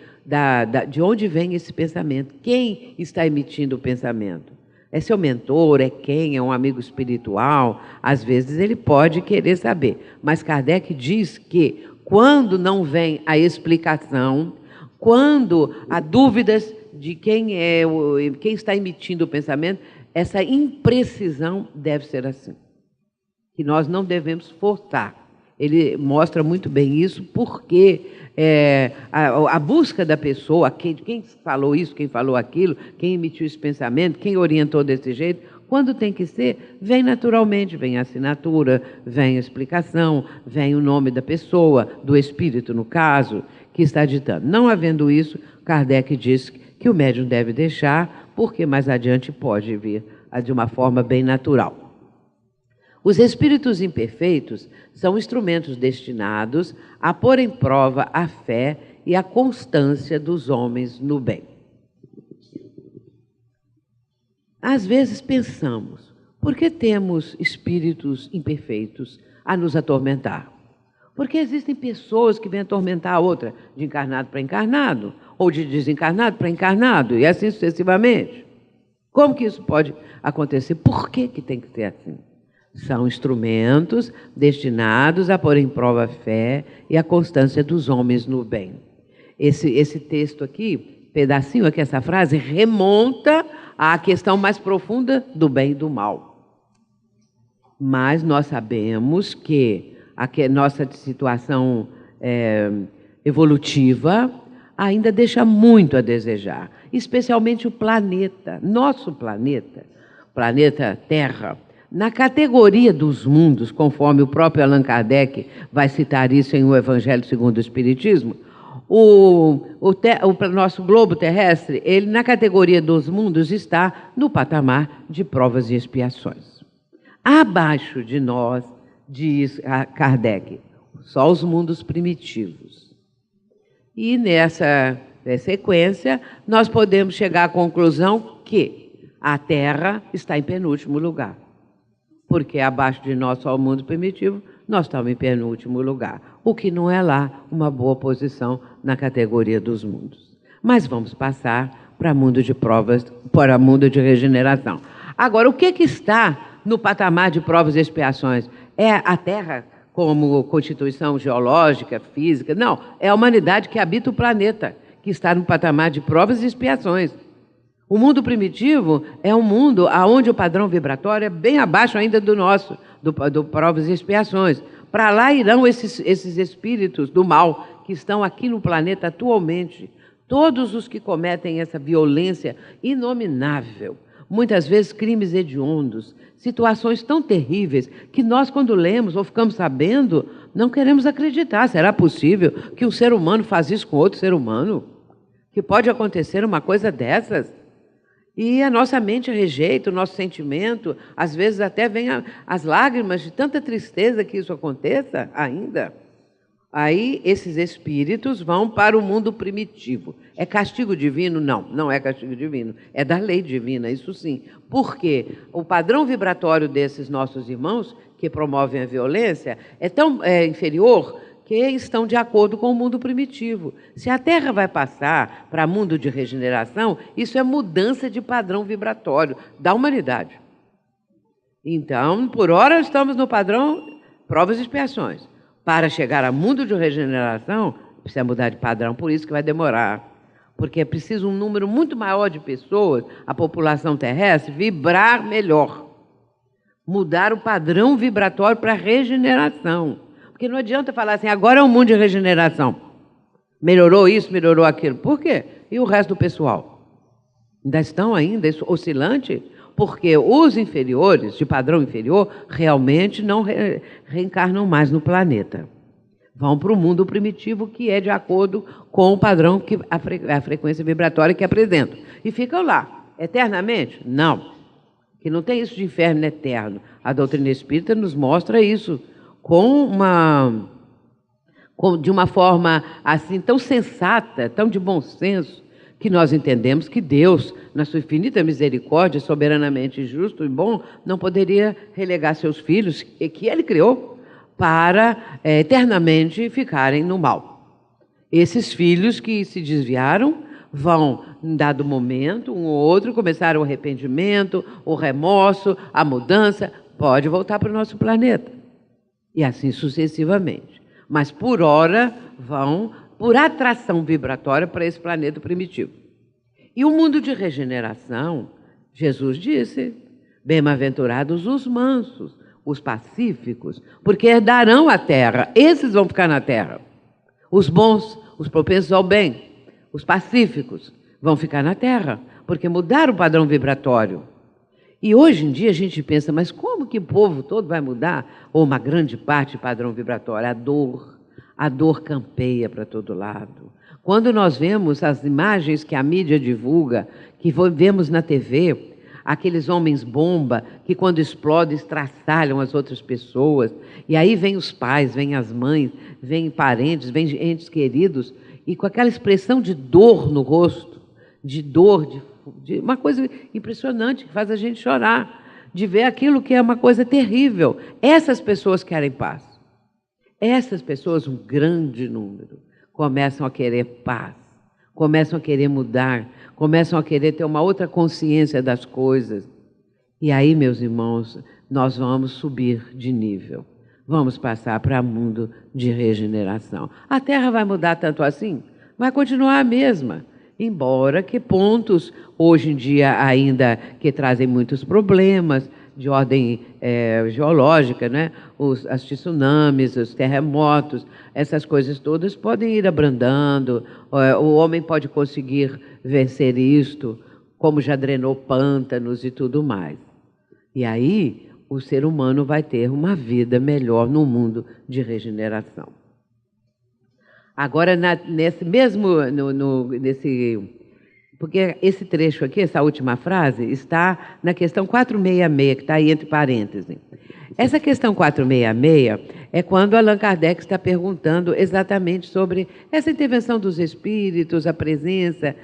de onde vem esse pensamento, quem está emitindo o pensamento. É seu mentor, é quem, é um amigo espiritual? Às vezes ele pode querer saber. Mas Kardec diz que quando não vem a explicação, quando há dúvidas de quem está emitindo o pensamento, essa imprecisão deve ser assim, que nós não devemos forçar. Ele mostra muito bem isso, porque a busca da pessoa, quem falou isso, quem falou aquilo, quem emitiu esse pensamento, quem orientou desse jeito, quando tem que ser, vem naturalmente, vem a assinatura, vem a explicação, vem o nome da pessoa, do espírito, no caso, que está ditando. Não havendo isso, Kardec diz que o médium deve deixar, porque mais adiante pode vir de uma forma bem natural. Os espíritos imperfeitos são instrumentos destinados a pôr em prova a fé e a constância dos homens no bem. Às vezes pensamos, por que temos espíritos imperfeitos a nos atormentar? Porque existem pessoas que vêm atormentar a outra, de encarnado para encarnado, ou de desencarnado para encarnado, e assim sucessivamente. Como que isso pode acontecer? Por que tem que ser assim? São instrumentos destinados a pôr em prova a fé e a constância dos homens no bem. Esse texto aqui, pedacinho aqui, essa frase, remonta à questão mais profunda do bem e do mal. Mas nós sabemos que a nossa situação evolutiva ainda deixa muito a desejar, especialmente o planeta, nosso planeta, planeta Terra. Na categoria dos mundos, conforme o próprio Allan Kardec vai citar isso em O Evangelho segundo o Espiritismo, o nosso globo terrestre, ele na categoria dos mundos está no patamar de provas e expiações. Abaixo de nós, diz Kardec, só os mundos primitivos. E nessa sequência, nós podemos chegar à conclusão que a Terra está em penúltimo lugar. Porque abaixo de nós só o mundo primitivo, nós estamos em penúltimo lugar, o que não é lá uma boa posição na categoria dos mundos. Mas vamos passar para mundo de provas, para mundo de regeneração. Agora, o que está no patamar de provas e expiações? É a Terra como constituição geológica, física? Não, é a humanidade que habita o planeta, que está no patamar de provas e expiações. O mundo primitivo é um mundo onde o padrão vibratório é bem abaixo ainda do nosso, do provas e expiações. Para lá irão esses espíritos do mal que estão aqui no planeta atualmente. Todos os que cometem essa violência inominável, muitas vezes crimes hediondos, situações tão terríveis que nós, quando lemos ou ficamos sabendo, não queremos acreditar. Será possível que um ser humano faz isso com outro ser humano? Que pode acontecer uma coisa dessas? E a nossa mente rejeita, o nosso sentimento, às vezes até vem as lágrimas de tanta tristeza que isso aconteça ainda. Aí esses espíritos vão para o mundo primitivo. É castigo divino? Não, não é castigo divino. É da lei divina, isso sim. Porque o padrão vibratório desses nossos irmãos, que promovem a violência, é tão inferior que estão de acordo com o mundo primitivo. Se a Terra vai passar para mundo de regeneração, isso é mudança de padrão vibratório da humanidade. Então, por hora, estamos no padrão provas e expiações. Para chegar a mundo de regeneração, precisa mudar de padrão, por isso que vai demorar. Porque é preciso um número muito maior de pessoas, a população terrestre, vibrar melhor. Mudar o padrão vibratório para regeneração. Porque não adianta falar assim, agora é um mundo de regeneração. Melhorou isso, melhorou aquilo. Por quê? E o resto do pessoal? Ainda estão oscilantes? Porque os inferiores, de padrão inferior, realmente não reencarnam mais no planeta. Vão para o mundo primitivo, que é de acordo com o padrão, a frequência vibratória que apresentam. E ficam lá. Eternamente? Não. Que não tem isso de inferno eterno. A doutrina espírita nos mostra isso de uma forma assim tão sensata, tão de bom senso, que nós entendemos que Deus, na sua infinita misericórdia, soberanamente justo e bom, não poderia relegar seus filhos, que Ele criou, para eternamente ficarem no mal. Esses filhos que se desviaram vão, em dado momento, um ou outro, começar o arrependimento, o remorso, a mudança, pode voltar para o nosso planeta. E assim sucessivamente. Mas, por hora, vão por atração vibratória para esse planeta primitivo. E o mundo de regeneração, Jesus disse, bem-aventurados os mansos, os pacíficos, porque herdarão a terra, esses vão ficar na terra. Os bons, os propensos ao bem, os pacíficos, vão ficar na terra, porque mudaram o padrão vibratório. E hoje em dia a gente pensa, mas como que o povo todo vai mudar? Ou uma grande parte do padrão vibratório? A dor campeia para todo lado. Quando nós vemos as imagens que a mídia divulga, que vemos na TV, aqueles homens-bomba que quando explodem estraçalham as outras pessoas, e aí vem os pais, vem as mães, vem parentes, vem entes queridos, e com aquela expressão de dor no rosto, de dor, de uma coisa impressionante que faz a gente chorar, de ver aquilo que é uma coisa terrível. Essas pessoas querem paz. Essas pessoas, um grande número, começam a querer paz, começam a querer mudar, começam a querer ter uma outra consciência das coisas. E aí, meus irmãos, nós vamos subir de nível. Vamos passar para um mundo de regeneração. A Terra vai mudar tanto assim? Vai continuar a mesma. Embora que pontos, hoje em dia, ainda que trazem muitos problemas de ordem geológica, né? Os tsunamis, os terremotos, essas coisas todas podem ir abrandando, o homem pode conseguir vencer isto, como já drenou pântanos e tudo mais. E aí, o ser humano vai ter uma vida melhor no mundo de regeneração. Agora, nesse mesmo, porque esse trecho aqui, essa última frase, está na questão 466, que está aí entre parênteses. Essa questão 466 é quando Allan Kardec está perguntando exatamente sobre essa intervenção dos espíritos, a presença.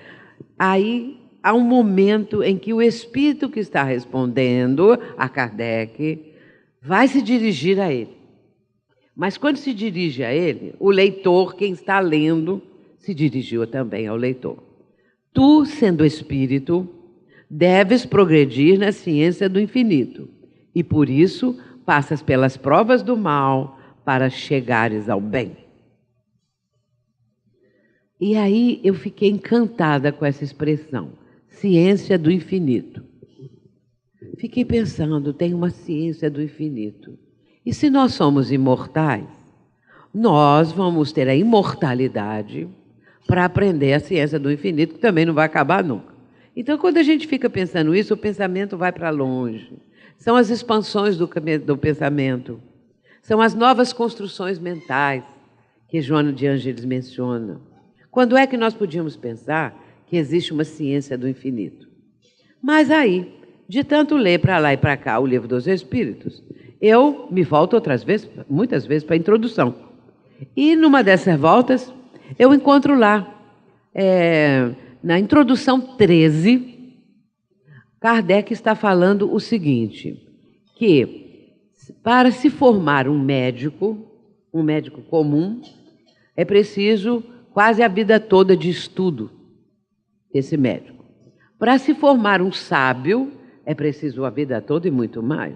Aí há um momento em que o espírito que está respondendo a Kardec vai se dirigir a ele. Mas quando se dirige a ele, o leitor, quem está lendo, se dirigiu também ao leitor. Tu, sendo espírito, deves progredir na ciência do infinito, e por isso passas pelas provas do mal para chegares ao bem. E aí eu fiquei encantada com essa expressão, ciência do infinito. Fiquei pensando, tem uma ciência do infinito. E se nós somos imortais, nós vamos ter a imortalidade para aprender a ciência do infinito, que também não vai acabar nunca. Então, quando a gente fica pensando isso, o pensamento vai para longe. São as expansões do pensamento, são as novas construções mentais que Joana de Ângeles menciona. Quando é que nós podíamos pensar que existe uma ciência do infinito? Mas aí, de tanto ler para lá e para cá o Livro dos Espíritos, eu me volto muitas vezes para a introdução. E numa dessas voltas, eu encontro lá, na introdução 13, Kardec está falando o seguinte, que para se formar um médico comum, é preciso quase a vida toda de estudo desse médico. Para se formar um sábio, é preciso a vida toda e muito mais.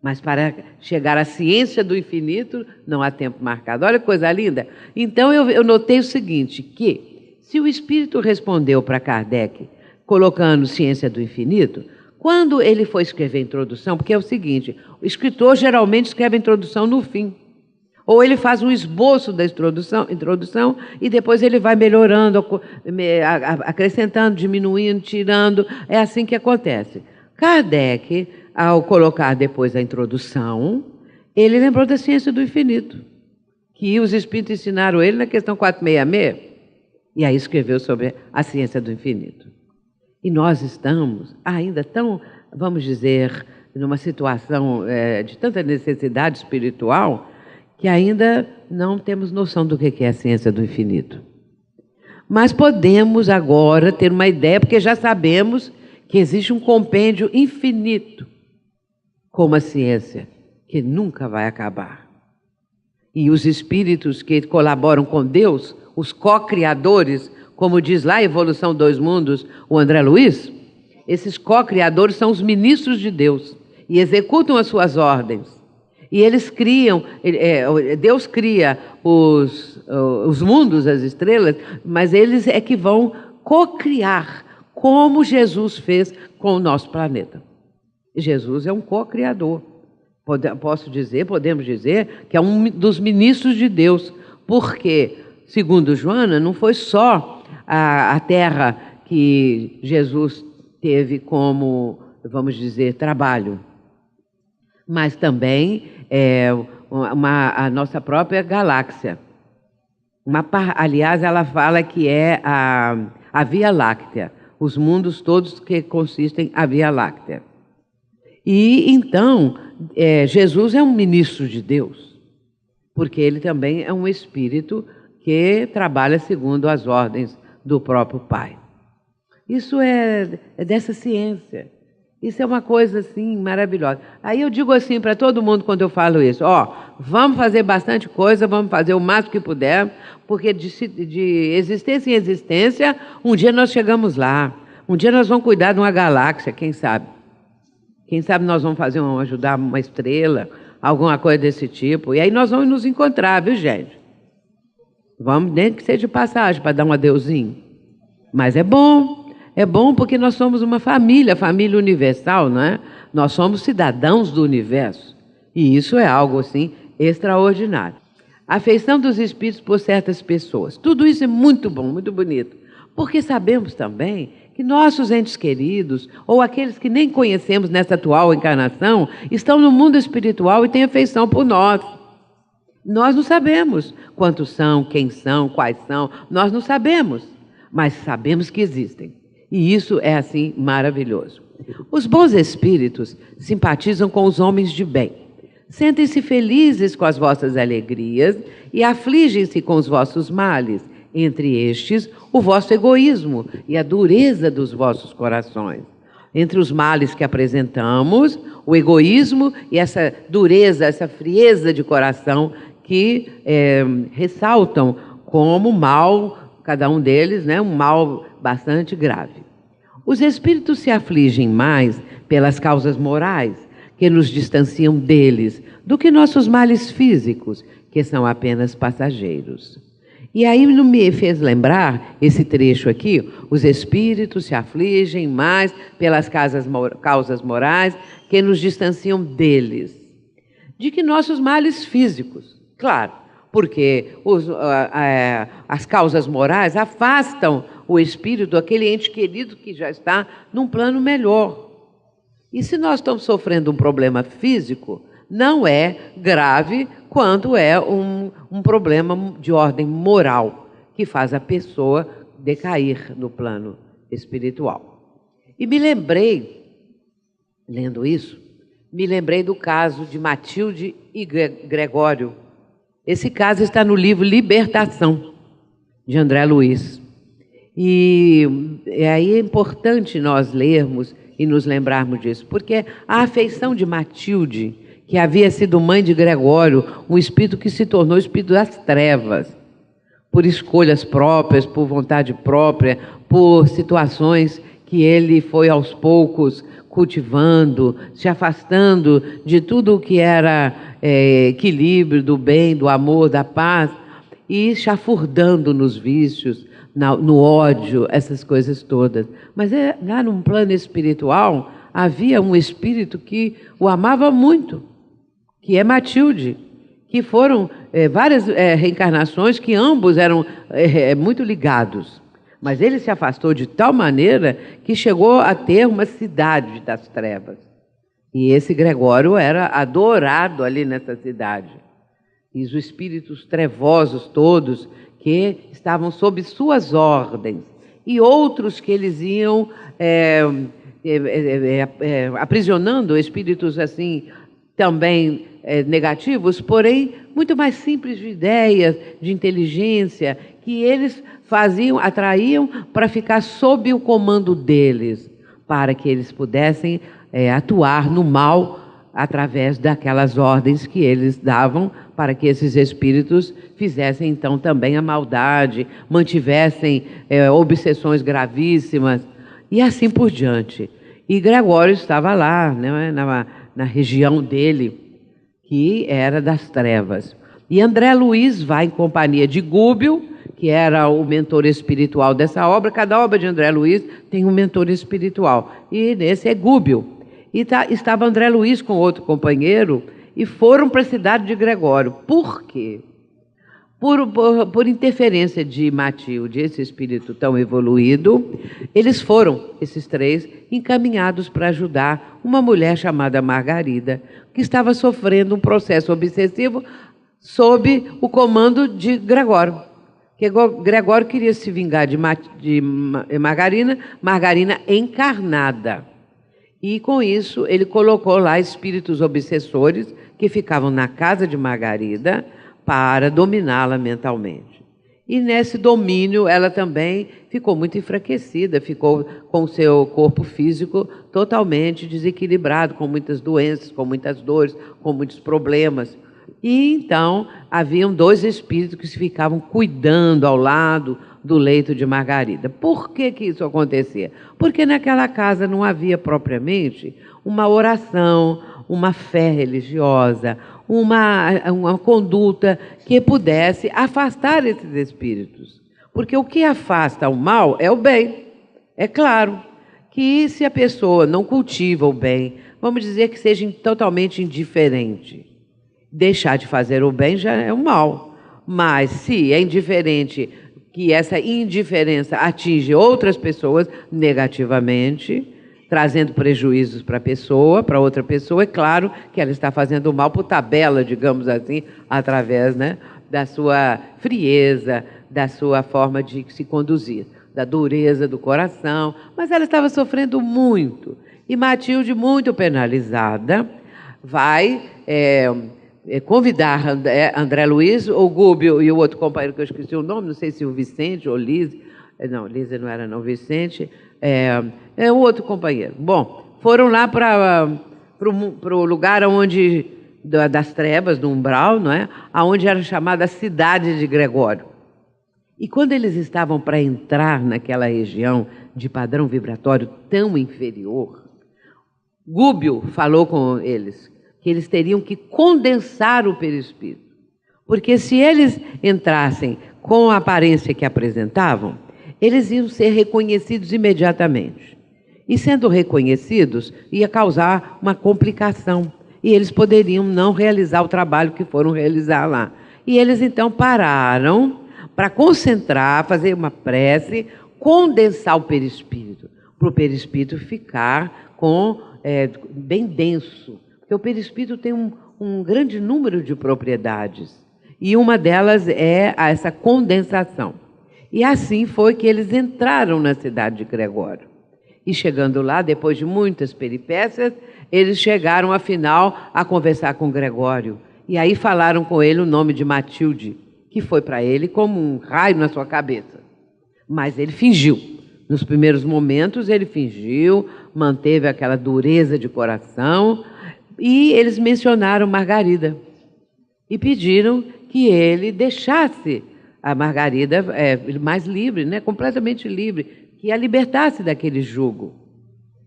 Mas para chegar à ciência do infinito, não há tempo marcado. Olha que coisa linda. Então, eu notei o seguinte, que se o Espírito respondeu para Kardec, colocando ciência do infinito, quando ele foi escrever a introdução, porque é o seguinte, o escritor geralmente escreve a introdução no fim. Ou ele faz um esboço da introdução e depois ele vai melhorando, acrescentando, diminuindo, tirando. É assim que acontece. Kardec, ao colocar depois a introdução, ele lembrou da ciência do infinito, que os espíritos ensinaram ele na questão 466, e aí escreveu sobre a ciência do infinito. E nós estamos ainda tão, vamos dizer, numa situação de tanta necessidade espiritual, que ainda não temos noção do que é a ciência do infinito. Mas podemos agora ter uma ideia, porque já sabemos que existe um compêndio infinito, como a ciência, que nunca vai acabar. E os espíritos que colaboram com Deus, os co-criadores, como diz lá Evolução dos Mundos, o André Luiz, esses co-criadores são os ministros de Deus e executam as suas ordens. E eles criam, Deus cria os mundos, as estrelas, mas eles é que vão co-criar, como Jesus fez com o nosso planeta. Jesus é um co-criador. Podemos dizer que é um dos ministros de Deus, porque, segundo Joana, não foi só a terra que Jesus teve como, vamos dizer, trabalho, mas também a nossa própria galáxia. Aliás, ela fala que é a Via Láctea, os mundos todos que consistem a Via Láctea. E então, Jesus é um ministro de Deus, porque ele também é um espírito que trabalha segundo as ordens do próprio Pai. Isso é dessa ciência. Isso é uma coisa, assim, maravilhosa. Aí eu digo assim para todo mundo quando eu falo isso, vamos fazer bastante coisa, vamos fazer o máximo que puder, porque de existência em existência, um dia nós chegamos lá. Um dia nós vamos cuidar de uma galáxia, quem sabe? Quem sabe nós vamos ajudar uma estrela, alguma coisa desse tipo. E aí nós vamos nos encontrar, viu, gente? Vamos, nem que seja de passagem, para dar um adeuzinho. Mas é bom porque nós somos uma família universal, não é? Nós somos cidadãos do universo. E isso é algo, assim, extraordinário. A afeição dos espíritos por certas pessoas. Tudo isso é muito bom, muito bonito. Porque sabemos também que nossos entes queridos, ou aqueles que nem conhecemos nessa atual encarnação, estão no mundo espiritual e têm afeição por nós. Nós não sabemos quantos são, quem são, quais são, nós não sabemos, mas sabemos que existem. E isso é, assim, maravilhoso. Os bons espíritos simpatizam com os homens de bem. Sentem-se felizes com as vossas alegrias e afligem-se com os vossos males. Entre estes, o vosso egoísmo e a dureza dos vossos corações. Entre os males que apresentamos, o egoísmo e essa dureza, essa frieza de coração que ressaltam como mal, cada um deles, né, um mal bastante grave. Os espíritos se afligem mais pelas causas morais, que nos distanciam deles, do que nossos males físicos, que são apenas passageiros. E aí me fez lembrar esse trecho aqui, os espíritos se afligem mais pelas causas morais que nos distanciam deles, de que nossos males físicos, claro, porque as causas morais afastam o espírito, aquele ente querido que já está num plano melhor. E se nós estamos sofrendo um problema físico, não é grave quando é um problema de ordem moral, que faz a pessoa decair no plano espiritual. E me lembrei, lendo isso, do caso de Matilde e Gregório. Esse caso está no livro Libertação, de André Luiz. E aí é importante nós lermos e nos lembrarmos disso, porque a afeição de Matilde, que havia sido mãe de Gregório, um espírito que se tornou espírito das trevas, por escolhas próprias, por vontade própria, por situações que ele foi aos poucos cultivando, se afastando de tudo o que era equilíbrio, do bem, do amor, da paz, e chafurdando nos vícios, no ódio, essas coisas todas. Mas lá num plano espiritual, havia um espírito que o amava muito, que é Matilde, que foram várias reencarnações que ambos eram muito ligados. Mas ele se afastou de tal maneira que chegou a ter uma cidade das trevas. E esse Gregório era adorado ali nessa cidade. E os espíritos trevosos todos que estavam sob suas ordens. E outros que eles iam aprisionando, espíritos assim também negativos, porém muito mais simples de ideias, de inteligência, que eles atraíam para ficar sob o comando deles, para que eles pudessem atuar no mal através daquelas ordens que eles davam, para que esses espíritos fizessem então também a maldade, mantivessem obsessões gravíssimas e assim por diante. E Gregório estava lá, né, na região dele, que era das trevas. E André Luiz vai em companhia de Gúbio, que era o mentor espiritual dessa obra. Cada obra de André Luiz tem um mentor espiritual, e nesse é Gúbio. E estava André Luiz com outro companheiro, e foram para a cidade de Gregório. Por quê? Por interferência de Matilde, esse espírito tão evoluído, eles foram, esses três, encaminhados para ajudar uma mulher chamada Margarida, que estava sofrendo um processo obsessivo sob o comando de Gregório. Que Gregório queria se vingar de Margarina, Margarina encarnada. E com isso ele colocou lá espíritos obsessores que ficavam na casa de Margarida para dominá-la mentalmente. E nesse domínio ela também ficou muito enfraquecida, ficou com o seu corpo físico totalmente desequilibrado, com muitas doenças, com muitas dores, com muitos problemas. E então haviam dois espíritos que se ficavam cuidando ao lado do leito de Margarida. Por que isso acontecia? Porque naquela casa não havia propriamente uma oração, uma fé religiosa, uma conduta que pudesse afastar esses espíritos. Porque o que afasta o mal é o bem. É claro que se a pessoa não cultiva o bem, vamos dizer que seja totalmente indiferente, deixar de fazer o bem já é o mal. Mas se é indiferente, que essa indiferença atinge outras pessoas negativamente, trazendo prejuízos para a pessoa, para outra pessoa, é claro que ela está fazendo o mal por tabela, digamos assim, através, né, da sua frieza, da sua forma de se conduzir, da dureza do coração. Mas ela estava sofrendo muito. E Matilde, muito penalizada, vai convidar André Luiz, o Gúbio e o outro companheiro que eu esqueci o nome, não sei se o Vicente ou Lise. Não, Lise não era não, Vicente. É o outro companheiro. Bom, foram lá para o lugar onde, das trevas, do umbral, não é? Onde era chamada a cidade de Gregório. E quando eles estavam para entrar naquela região de padrão vibratório tão inferior, Gúbio falou com eles que eles teriam que condensar o perispírito. Porque se eles entrassem com a aparência que apresentavam, eles iam ser reconhecidos imediatamente. E sendo reconhecidos, ia causar uma complicação. E eles poderiam não realizar o trabalho que foram realizar lá. E eles então pararam para concentrar, fazer uma prece, condensar o perispírito, para o perispírito ficar bem denso. Porque o perispírito tem um grande número de propriedades. E uma delas é essa condensação. E assim foi que eles entraram na cidade de Gregório. E chegando lá, depois de muitas peripécias, eles chegaram, afinal, a conversar com Gregório. E aí falaram com ele o nome de Matilde, que foi para ele como um raio na sua cabeça. Mas ele fingiu. Nos primeiros momentos, ele fingiu, manteve aquela dureza de coração, e eles mencionaram Margarida. E pediram que ele deixasse a Margarida mais livre, né? Completamente livre, que a libertasse daquele jugo.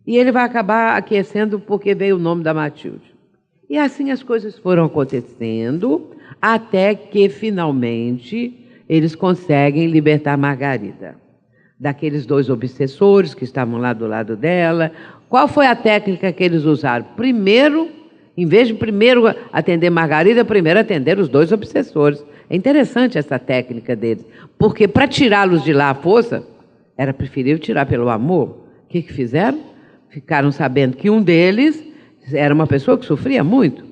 E ele vai acabar aquecendo porque veio o nome da Matilde. E assim as coisas foram acontecendo, até que, finalmente, eles conseguem libertar Margarida daqueles dois obsessores que estavam lá do lado dela. Qual foi a técnica que eles usaram? Primeiro, em vez de primeiro atender Margarida, primeiro atender os dois obsessores. É interessante essa técnica deles, porque para tirá-los de lá à força, era preferível tirar pelo amor. O que fizeram? Ficaram sabendo que um deles era uma pessoa que sofria muito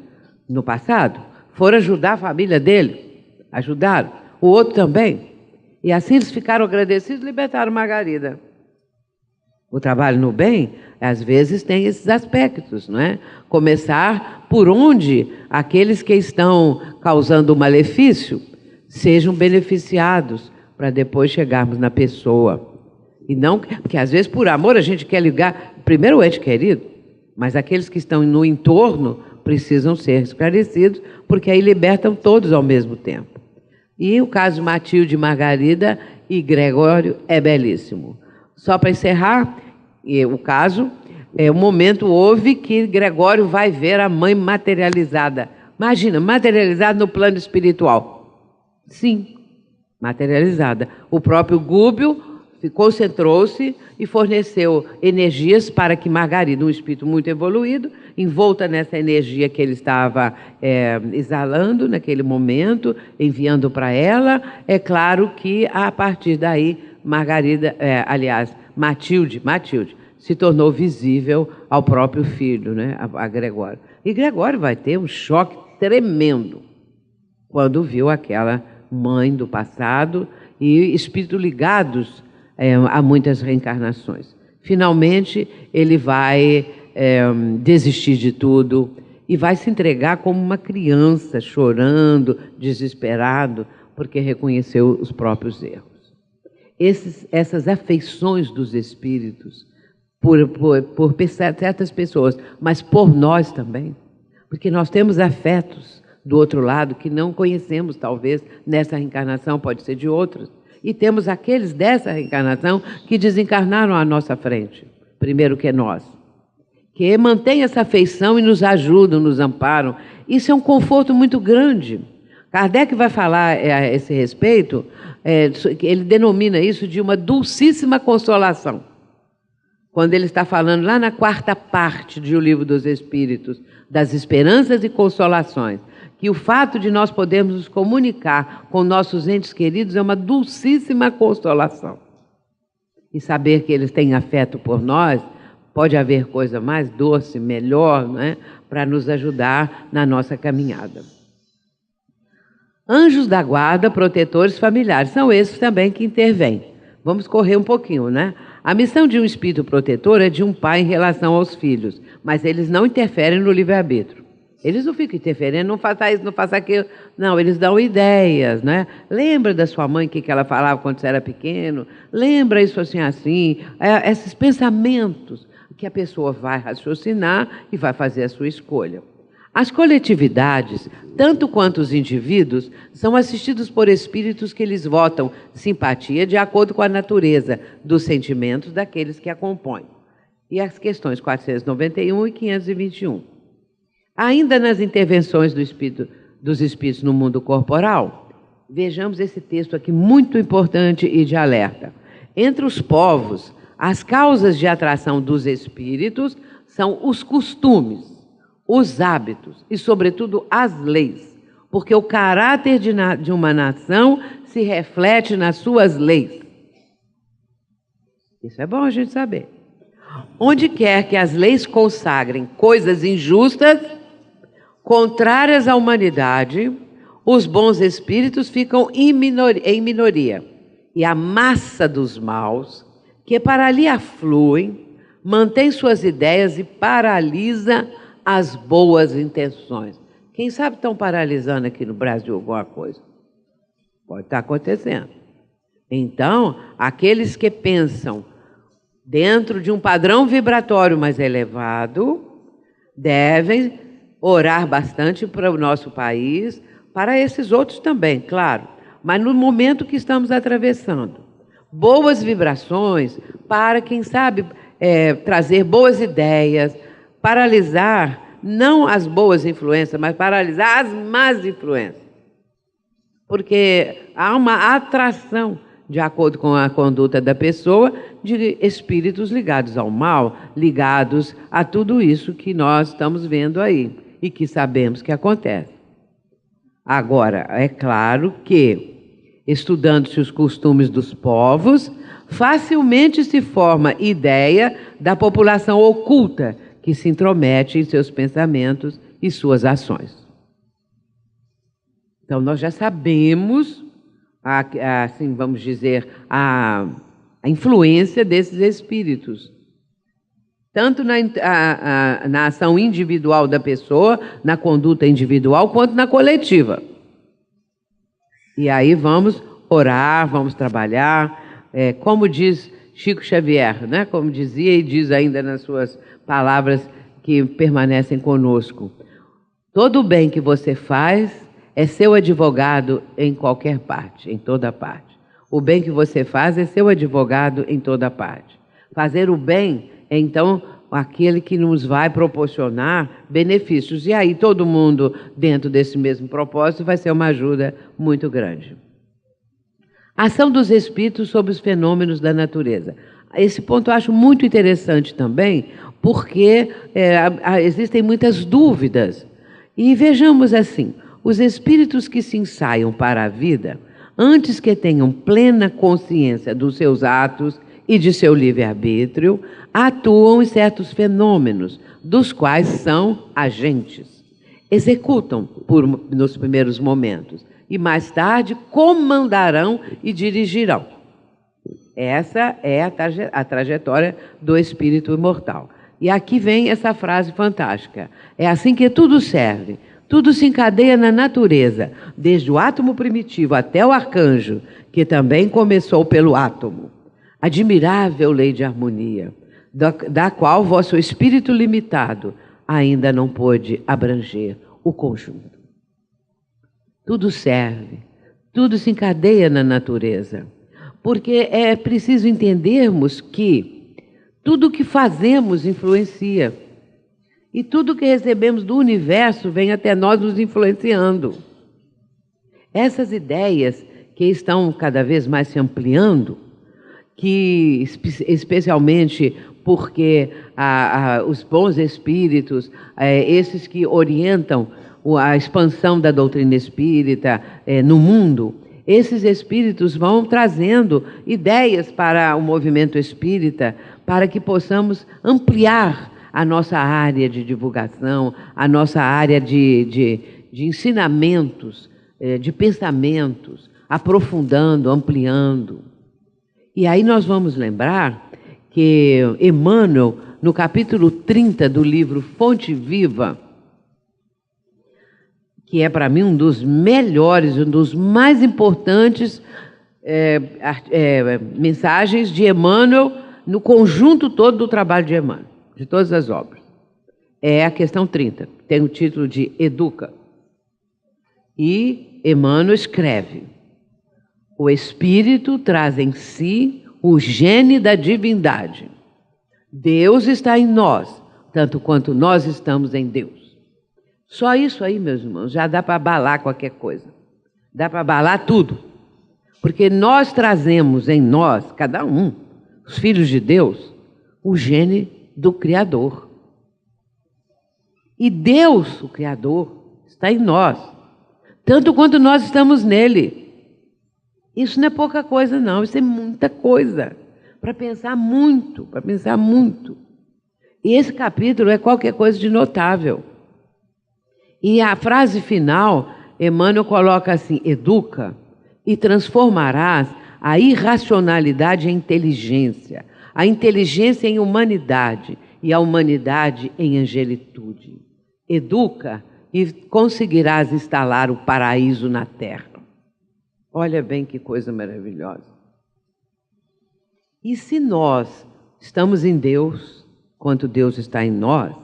no passado. Foram ajudar a família dele, ajudaram. O outro também. E assim eles ficaram agradecidos e libertaram Margarida. O trabalho no bem, às vezes, tem esses aspectos, não é? Começar por onde aqueles que estão causando o malefício sejam beneficiados, para depois chegarmos na pessoa. E não, porque às vezes por amor a gente quer ligar primeiro o ente querido, mas aqueles que estão no entorno precisam ser esclarecidos, porque aí libertam todos ao mesmo tempo. E o caso de Matilde, Margarida e Gregório é belíssimo. Só para encerrar o caso, o momento houve que Gregório vai ver a mãe materializada Imagina, materializada no plano espiritual. Sim, materializada. O próprio Gúbio concentrou-se e forneceu energias para que Margarida, um espírito muito evoluído, envolta nessa energia que ele estava exalando naquele momento, enviando para ela, é claro que a partir daí Margarida, Matilde, se tornou visível ao próprio filho, né, a Gregório. E Gregório vai ter um choque tremendo quando viu aquela mãe do passado e espíritos ligados a muitas reencarnações. Finalmente, ele vai desistir de tudo e vai se entregar como uma criança, chorando, desesperado, porque reconheceu os próprios erros. Essas afeições dos espíritos por certas pessoas, mas por nós também, porque nós temos afetos do outro lado que não conhecemos, talvez, nessa reencarnação, pode ser de outras. E temos aqueles dessa reencarnação que desencarnaram à nossa frente, primeiro que nós, que mantêm essa afeição e nos ajudam, nos amparam. Isso é um conforto muito grande. Kardec vai falar a esse respeito, ele denomina isso de uma dulcíssima consolação. Quando ele está falando lá na 4ª parte do Livro dos Espíritos, das esperanças e consolações, que o fato de nós podermos nos comunicar com nossos entes queridos é uma dulcíssima consolação. E saber que eles têm afeto por nós, pode haver coisa mais doce, melhor, né, para nos ajudar na nossa caminhada. Anjos da guarda, protetores familiares, são esses também que intervêm. Vamos correr um pouquinho, né? A missão de um espírito protetor é de um pai em relação aos filhos, mas eles não interferem no livre-arbítrio. Eles não ficam interferindo, não faça isso, não faça aquilo. Não, eles dão ideias, né? Lembra da sua mãe, o que ela falava quando você era pequeno? Lembra isso assim, assim? Esses pensamentos que a pessoa vai raciocinar e vai fazer a sua escolha. As coletividades, tanto quanto os indivíduos, são assistidos por espíritos que lhes votam simpatia de acordo com a natureza dos sentimentos daqueles que a compõem. E as questões 491 e 521. Ainda nas intervenções dos espíritos no mundo corporal, vejamos esse texto aqui muito importante e de alerta. Entre os povos, as causas de atração dos espíritos são os costumes, os hábitos e, sobretudo, as leis, porque o caráter de uma nação se reflete nas suas leis. Isso é bom a gente saber. Onde quer que as leis consagrem coisas injustas, contrárias à humanidade, os bons espíritos ficam em minoria. E a massa dos maus, que para ali afluem, mantém suas ideias e paralisa as boas intenções. Quem sabe estão paralisando aqui no Brasil alguma coisa? Pode estar acontecendo. Então, aqueles que pensam dentro de um padrão vibratório mais elevado, devem orar bastante para o nosso país, para esses outros também, claro, mas no momento que estamos atravessando. Boas vibrações para, quem sabe, trazer boas ideias, paralisar, não as boas influências, mas paralisar as más influências. Porque há uma atração, de acordo com a conduta da pessoa, de espíritos ligados ao mal, ligados a tudo isso que nós estamos vendo aí e que sabemos que acontece. Agora, é claro que, estudando-se os costumes dos povos, facilmente se forma ideia da população oculta que se intromete em seus pensamentos e suas ações. Então, nós já sabemos, assim, vamos dizer, a influência desses espíritos, tanto na ação individual da pessoa, na conduta individual, quanto na coletiva. E aí vamos orar, vamos trabalhar, como diz Chico Xavier, né? Como dizia e diz ainda nas suas palavras que permanecem conosco. Todo o bem que você faz é seu advogado em qualquer parte, em toda parte. O bem que você faz é seu advogado em toda parte. Fazer o bem é, então, aquele que nos vai proporcionar benefícios. E aí todo mundo, dentro desse mesmo propósito, vai ser uma ajuda muito grande. Ação dos espíritos sobre os fenômenos da natureza. Esse ponto eu acho muito interessante também, porque existem muitas dúvidas. E vejamos assim, os espíritos que se ensaiam para a vida, antes que tenham plena consciência dos seus atos e de seu livre-arbítrio, atuam em certos fenômenos, dos quais são agentes. Executam nos primeiros momentos e mais tarde comandarão e dirigirão. Essa é a trajetória do espírito imortal. E aqui vem essa frase fantástica. É assim que tudo serve. Tudo se encadeia na natureza, desde o átomo primitivo até o arcanjo, que também começou pelo átomo. Admirável lei de harmonia, da qual vosso espírito limitado ainda não pôde abranger o conjunto. Tudo serve, tudo se encadeia na natureza, porque é preciso entendermos que tudo o que fazemos influencia, e tudo que recebemos do universo vem até nós nos influenciando. Essas ideias que estão cada vez mais se ampliando, que especialmente porque os bons espíritos, esses que orientam a expansão da doutrina espírita no mundo, esses espíritos vão trazendo ideias para o movimento espírita, para que possamos ampliar a nossa área de divulgação, a nossa área de ensinamentos, de pensamentos, aprofundando, ampliando. E aí nós vamos lembrar que Emmanuel, no capítulo 30 do livro Fonte Viva, que é para mim um dos melhores, um dos mais importantes mensagens de Emmanuel no conjunto todo do trabalho de Emmanuel, de todas as obras. É a questão 30, tem o título de Educa. E Emmanuel escreve: o Espírito traz em si o gene da divindade. Deus está em nós, tanto quanto nós estamos em Deus. Só isso aí, meus irmãos, já dá para abalar qualquer coisa. Dá para abalar tudo. Porque nós trazemos em nós, cada um, os filhos de Deus, o gene do Criador. E Deus, o Criador, está em nós, tanto quanto nós estamos nele. Isso não é pouca coisa, não. Isso é muita coisa. Para pensar muito, para pensar muito. E esse capítulo é qualquer coisa de notável. E a frase final, Emmanuel coloca assim: educa e transformarás a irracionalidade em inteligência, a inteligência em humanidade e a humanidade em angelitude. Educa e conseguirás instalar o paraíso na terra. Olha bem que coisa maravilhosa. E se nós estamos em Deus, quanto Deus está em nós,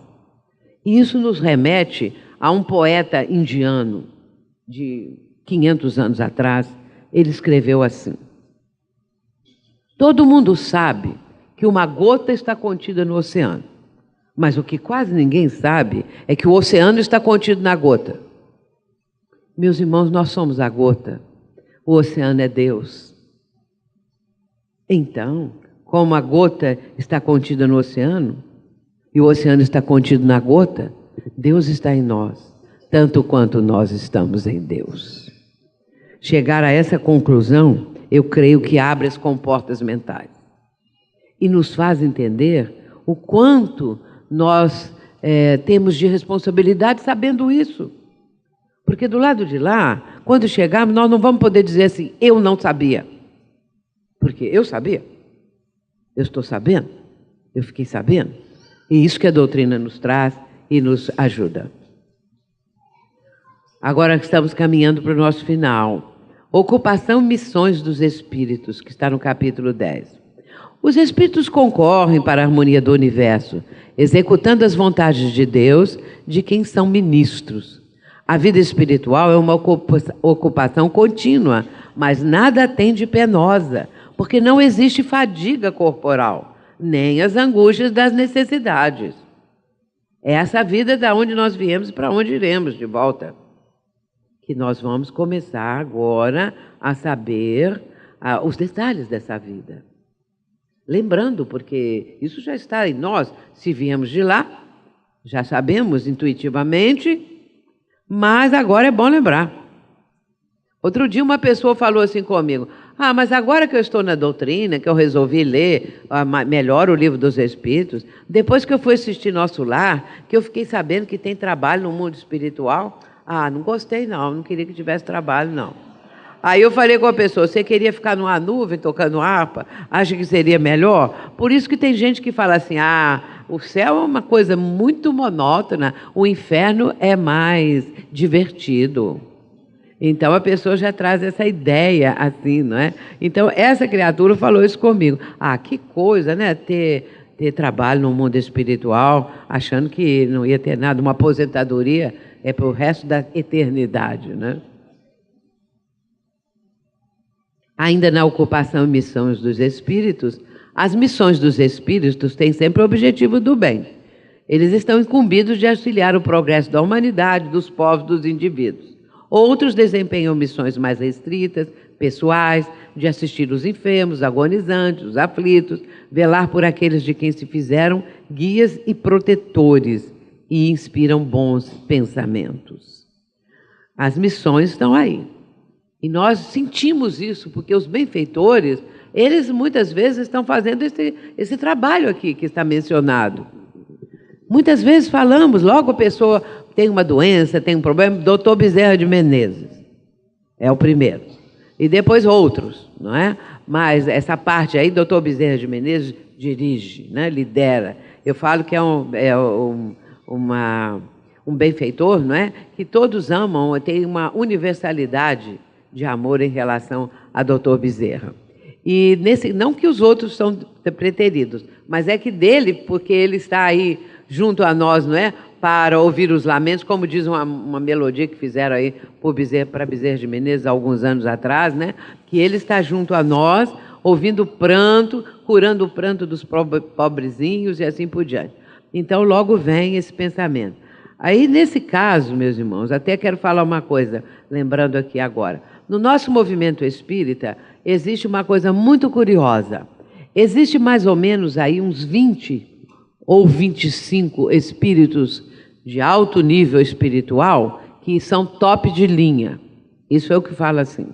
isso nos remete a um poeta indiano de 500 anos atrás. Ele escreveu assim: todo mundo sabe que uma gota está contida no oceano, mas o que quase ninguém sabe é que o oceano está contido na gota. Meus irmãos, nós somos a gota, o oceano é Deus. Então, como a gota está contida no oceano e o oceano está contido na gota, Deus está em nós, tanto quanto nós estamos em Deus. Chegar a essa conclusão, eu creio que abre as comportas mentais e nos faz entender o quanto nós temos de responsabilidade sabendo isso. Porque do lado de lá, quando chegarmos, nós não vamos poder dizer assim: eu não sabia. Porque eu sabia, eu estou sabendo, eu fiquei sabendo. E isso que a doutrina nos traz e nos ajuda. Agora estamos caminhando para o nosso final. Ocupação e missões dos espíritos, que está no capítulo 10. Os espíritos concorrem para a harmonia do universo, executando as vontades de Deus, de quem são ministros. A vida espiritual é uma ocupação contínua, mas nada tem de penosa, porque não existe fadiga corporal, nem as angústias das necessidades. É essa vida da onde nós viemos para onde iremos de volta. Que nós vamos começar agora a saber os detalhes dessa vida. Lembrando, porque isso já está em nós, se viemos de lá, já sabemos intuitivamente, mas agora é bom lembrar. Outro dia uma pessoa falou assim comigo, mas agora que eu estou na doutrina, que eu resolvi ler melhor o Livro dos Espíritos, depois que eu fui assistir Nosso Lar, que eu fiquei sabendo que tem trabalho no mundo espiritual, não gostei não queria que tivesse trabalho não. Aí eu falei com a pessoa, você queria ficar numa nuvem tocando harpa? Acha que seria melhor? Por isso que tem gente que fala assim, o céu é uma coisa muito monótona, o inferno é mais divertido. Então a pessoa já traz essa ideia assim, não é? Então essa criatura falou isso comigo. Que coisa, né? Ter trabalho no mundo espiritual, achando que não ia ter nada, uma aposentadoria é para o resto da eternidade, né? Ainda na ocupação e missões dos espíritos, as missões dos espíritos têm sempre o objetivo do bem. Eles estão incumbidos de auxiliar o progresso da humanidade, dos povos, dos indivíduos. Outros desempenham missões mais restritas, pessoais, de assistir os enfermos, agonizantes, os aflitos, velar por aqueles de quem se fizeram guias e protetores e inspiram bons pensamentos. As missões estão aí. E nós sentimos isso, porque os benfeitores, eles muitas vezes estão fazendo esse trabalho aqui que está mencionado. Muitas vezes falamos, logo a pessoa tem uma doença, tem um problema, Dr. Bezerra de Menezes é o primeiro. E depois outros, não é? Mas essa parte aí, Dr. Bezerra de Menezes dirige, né? Lidera. Eu falo que é um benfeitor, não é? Que todos amam, tem uma universalidade de amor em relação a Dr. Bezerra. E não que os outros são preteridos, mas é que dele, porque ele está aí junto a nós, não é? Para ouvir os lamentos, como diz uma melodia que fizeram aí para Bezerra de Menezes há alguns anos atrás, né? Que ele está junto a nós, ouvindo o pranto, curando o pranto dos pobrezinhos e assim por diante. Então, logo vem esse pensamento. Aí, nesse caso, meus irmãos, até quero falar uma coisa, lembrando aqui agora. No nosso movimento espírita, existe uma coisa muito curiosa. Existe mais ou menos aí uns 20 ou 25 espíritos de alto nível espiritual que são top de linha. Isso é o que fala assim.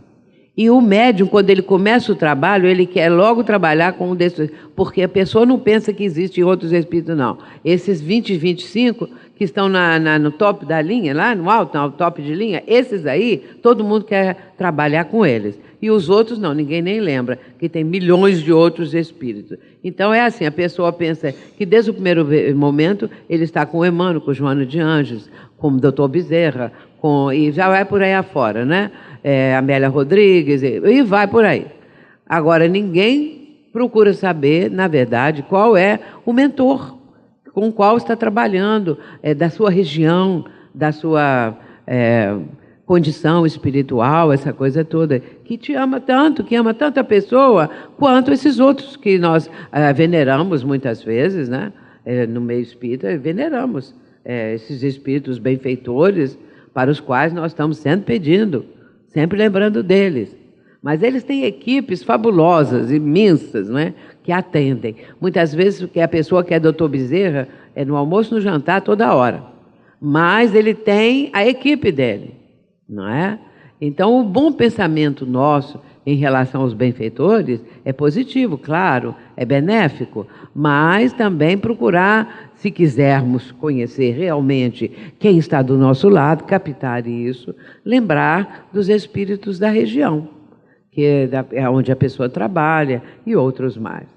E o médium, quando ele começa o trabalho, ele quer logo trabalhar com um desses, porque a pessoa não pensa que existem outros espíritos, não. Esses 20, 25 que estão no top da linha, lá no alto, no top de linha, esses aí, todo mundo quer trabalhar com eles. E os outros não, ninguém nem lembra, que tem milhões de outros espíritos. Então é assim, a pessoa pensa que desde o primeiro momento ele está com o Emmanuel, com o Joana de Anjos, com o Dr. Bezerra, e já vai por aí afora, né? Amélia Rodrigues, e vai por aí. Agora, ninguém procura saber, na verdade, qual é o mentor com o qual está trabalhando, da sua região, da sua condição espiritual, essa coisa toda, que te ama tanto, que ama tanto a pessoa, quanto esses outros que nós veneramos muitas vezes, né? No meio espírita, veneramos esses espíritos benfeitores para os quais nós estamos sempre pedindo, sempre lembrando deles. Mas eles têm equipes fabulosas, imensas, não é? Que atendem. Muitas vezes que a pessoa que é doutor Bezerra é no almoço, no jantar, toda hora. Mas ele tem a equipe dele, não é? Então, o bom pensamento nosso em relação aos benfeitores é positivo, claro, é benéfico, mas também procurar, se quisermos conhecer realmente quem está do nosso lado, captar isso, lembrar dos espíritos da região, que é onde a pessoa trabalha, e outros mais.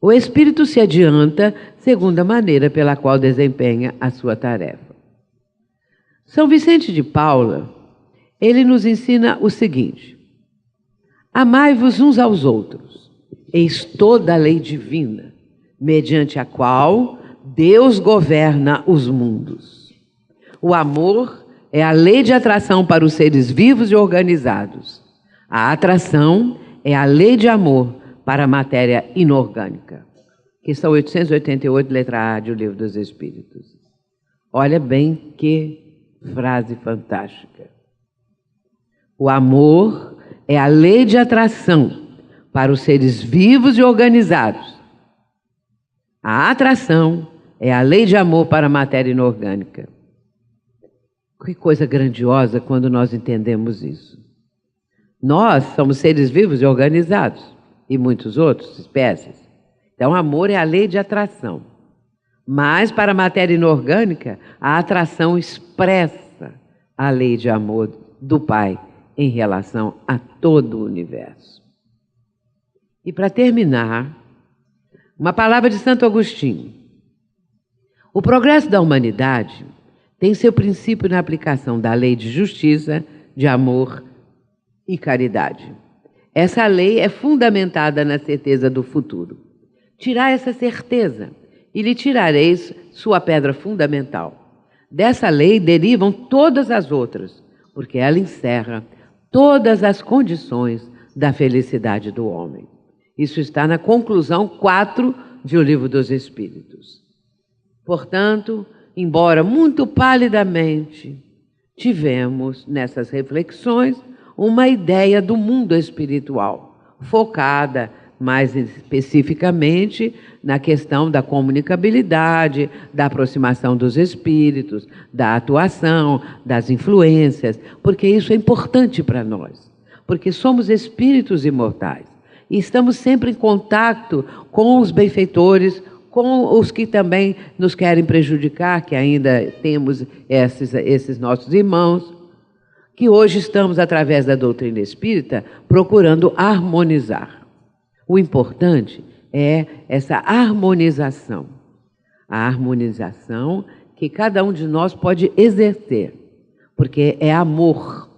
O espírito se adianta segundo a maneira pela qual desempenha a sua tarefa. São Vicente de Paula, ele nos ensina o seguinte: amai-vos uns aos outros, eis toda a lei divina, mediante a qual Deus governa os mundos. O amor é a lei de atração para os seres vivos e organizados. A atração é a lei de amor para a matéria inorgânica. Questão 888, letra A do Livro dos Espíritos. Olha bem que frase fantástica. O amor é a lei de atração para os seres vivos e organizados. A atração é a lei de amor para a matéria inorgânica. Que coisa grandiosa quando nós entendemos isso. Nós somos seres vivos e organizados, e muitos outros, espécies. Então, amor é a lei de atração. Mas, para a matéria inorgânica, a atração expressa a lei de amor do Pai em relação a todo o universo. E, para terminar, uma palavra de Santo Agostinho. O progresso da humanidade tem seu princípio na aplicação da lei de justiça, de amor e caridade. Essa lei é fundamentada na certeza do futuro. Tirai essa certeza e lhe tirareis sua pedra fundamental. Dessa lei derivam todas as outras, porque ela encerra todas as condições da felicidade do homem. Isso está na conclusão 4 de O Livro dos Espíritos. Portanto, embora muito palidamente tivemos nessas reflexões uma ideia do mundo espiritual, focada mais especificamente na questão da comunicabilidade, da aproximação dos espíritos, da atuação, das influências, porque isso é importante para nós, porque somos espíritos imortais e estamos sempre em contato com os benfeitores, com os que também nos querem prejudicar, que ainda temos esses nossos irmãos, que hoje estamos, através da doutrina espírita, procurando harmonizar. O importante é essa harmonização. A harmonização que cada um de nós pode exercer, porque é amor,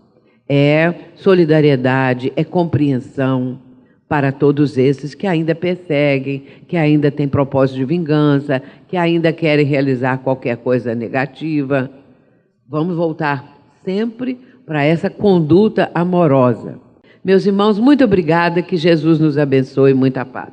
é solidariedade, é compreensão para todos esses que ainda perseguem, que ainda têm propósito de vingança, que ainda querem realizar qualquer coisa negativa. Vamos voltar sempre para essa conduta amorosa. Meus irmãos, muito obrigada, que Jesus nos abençoe, muita paz.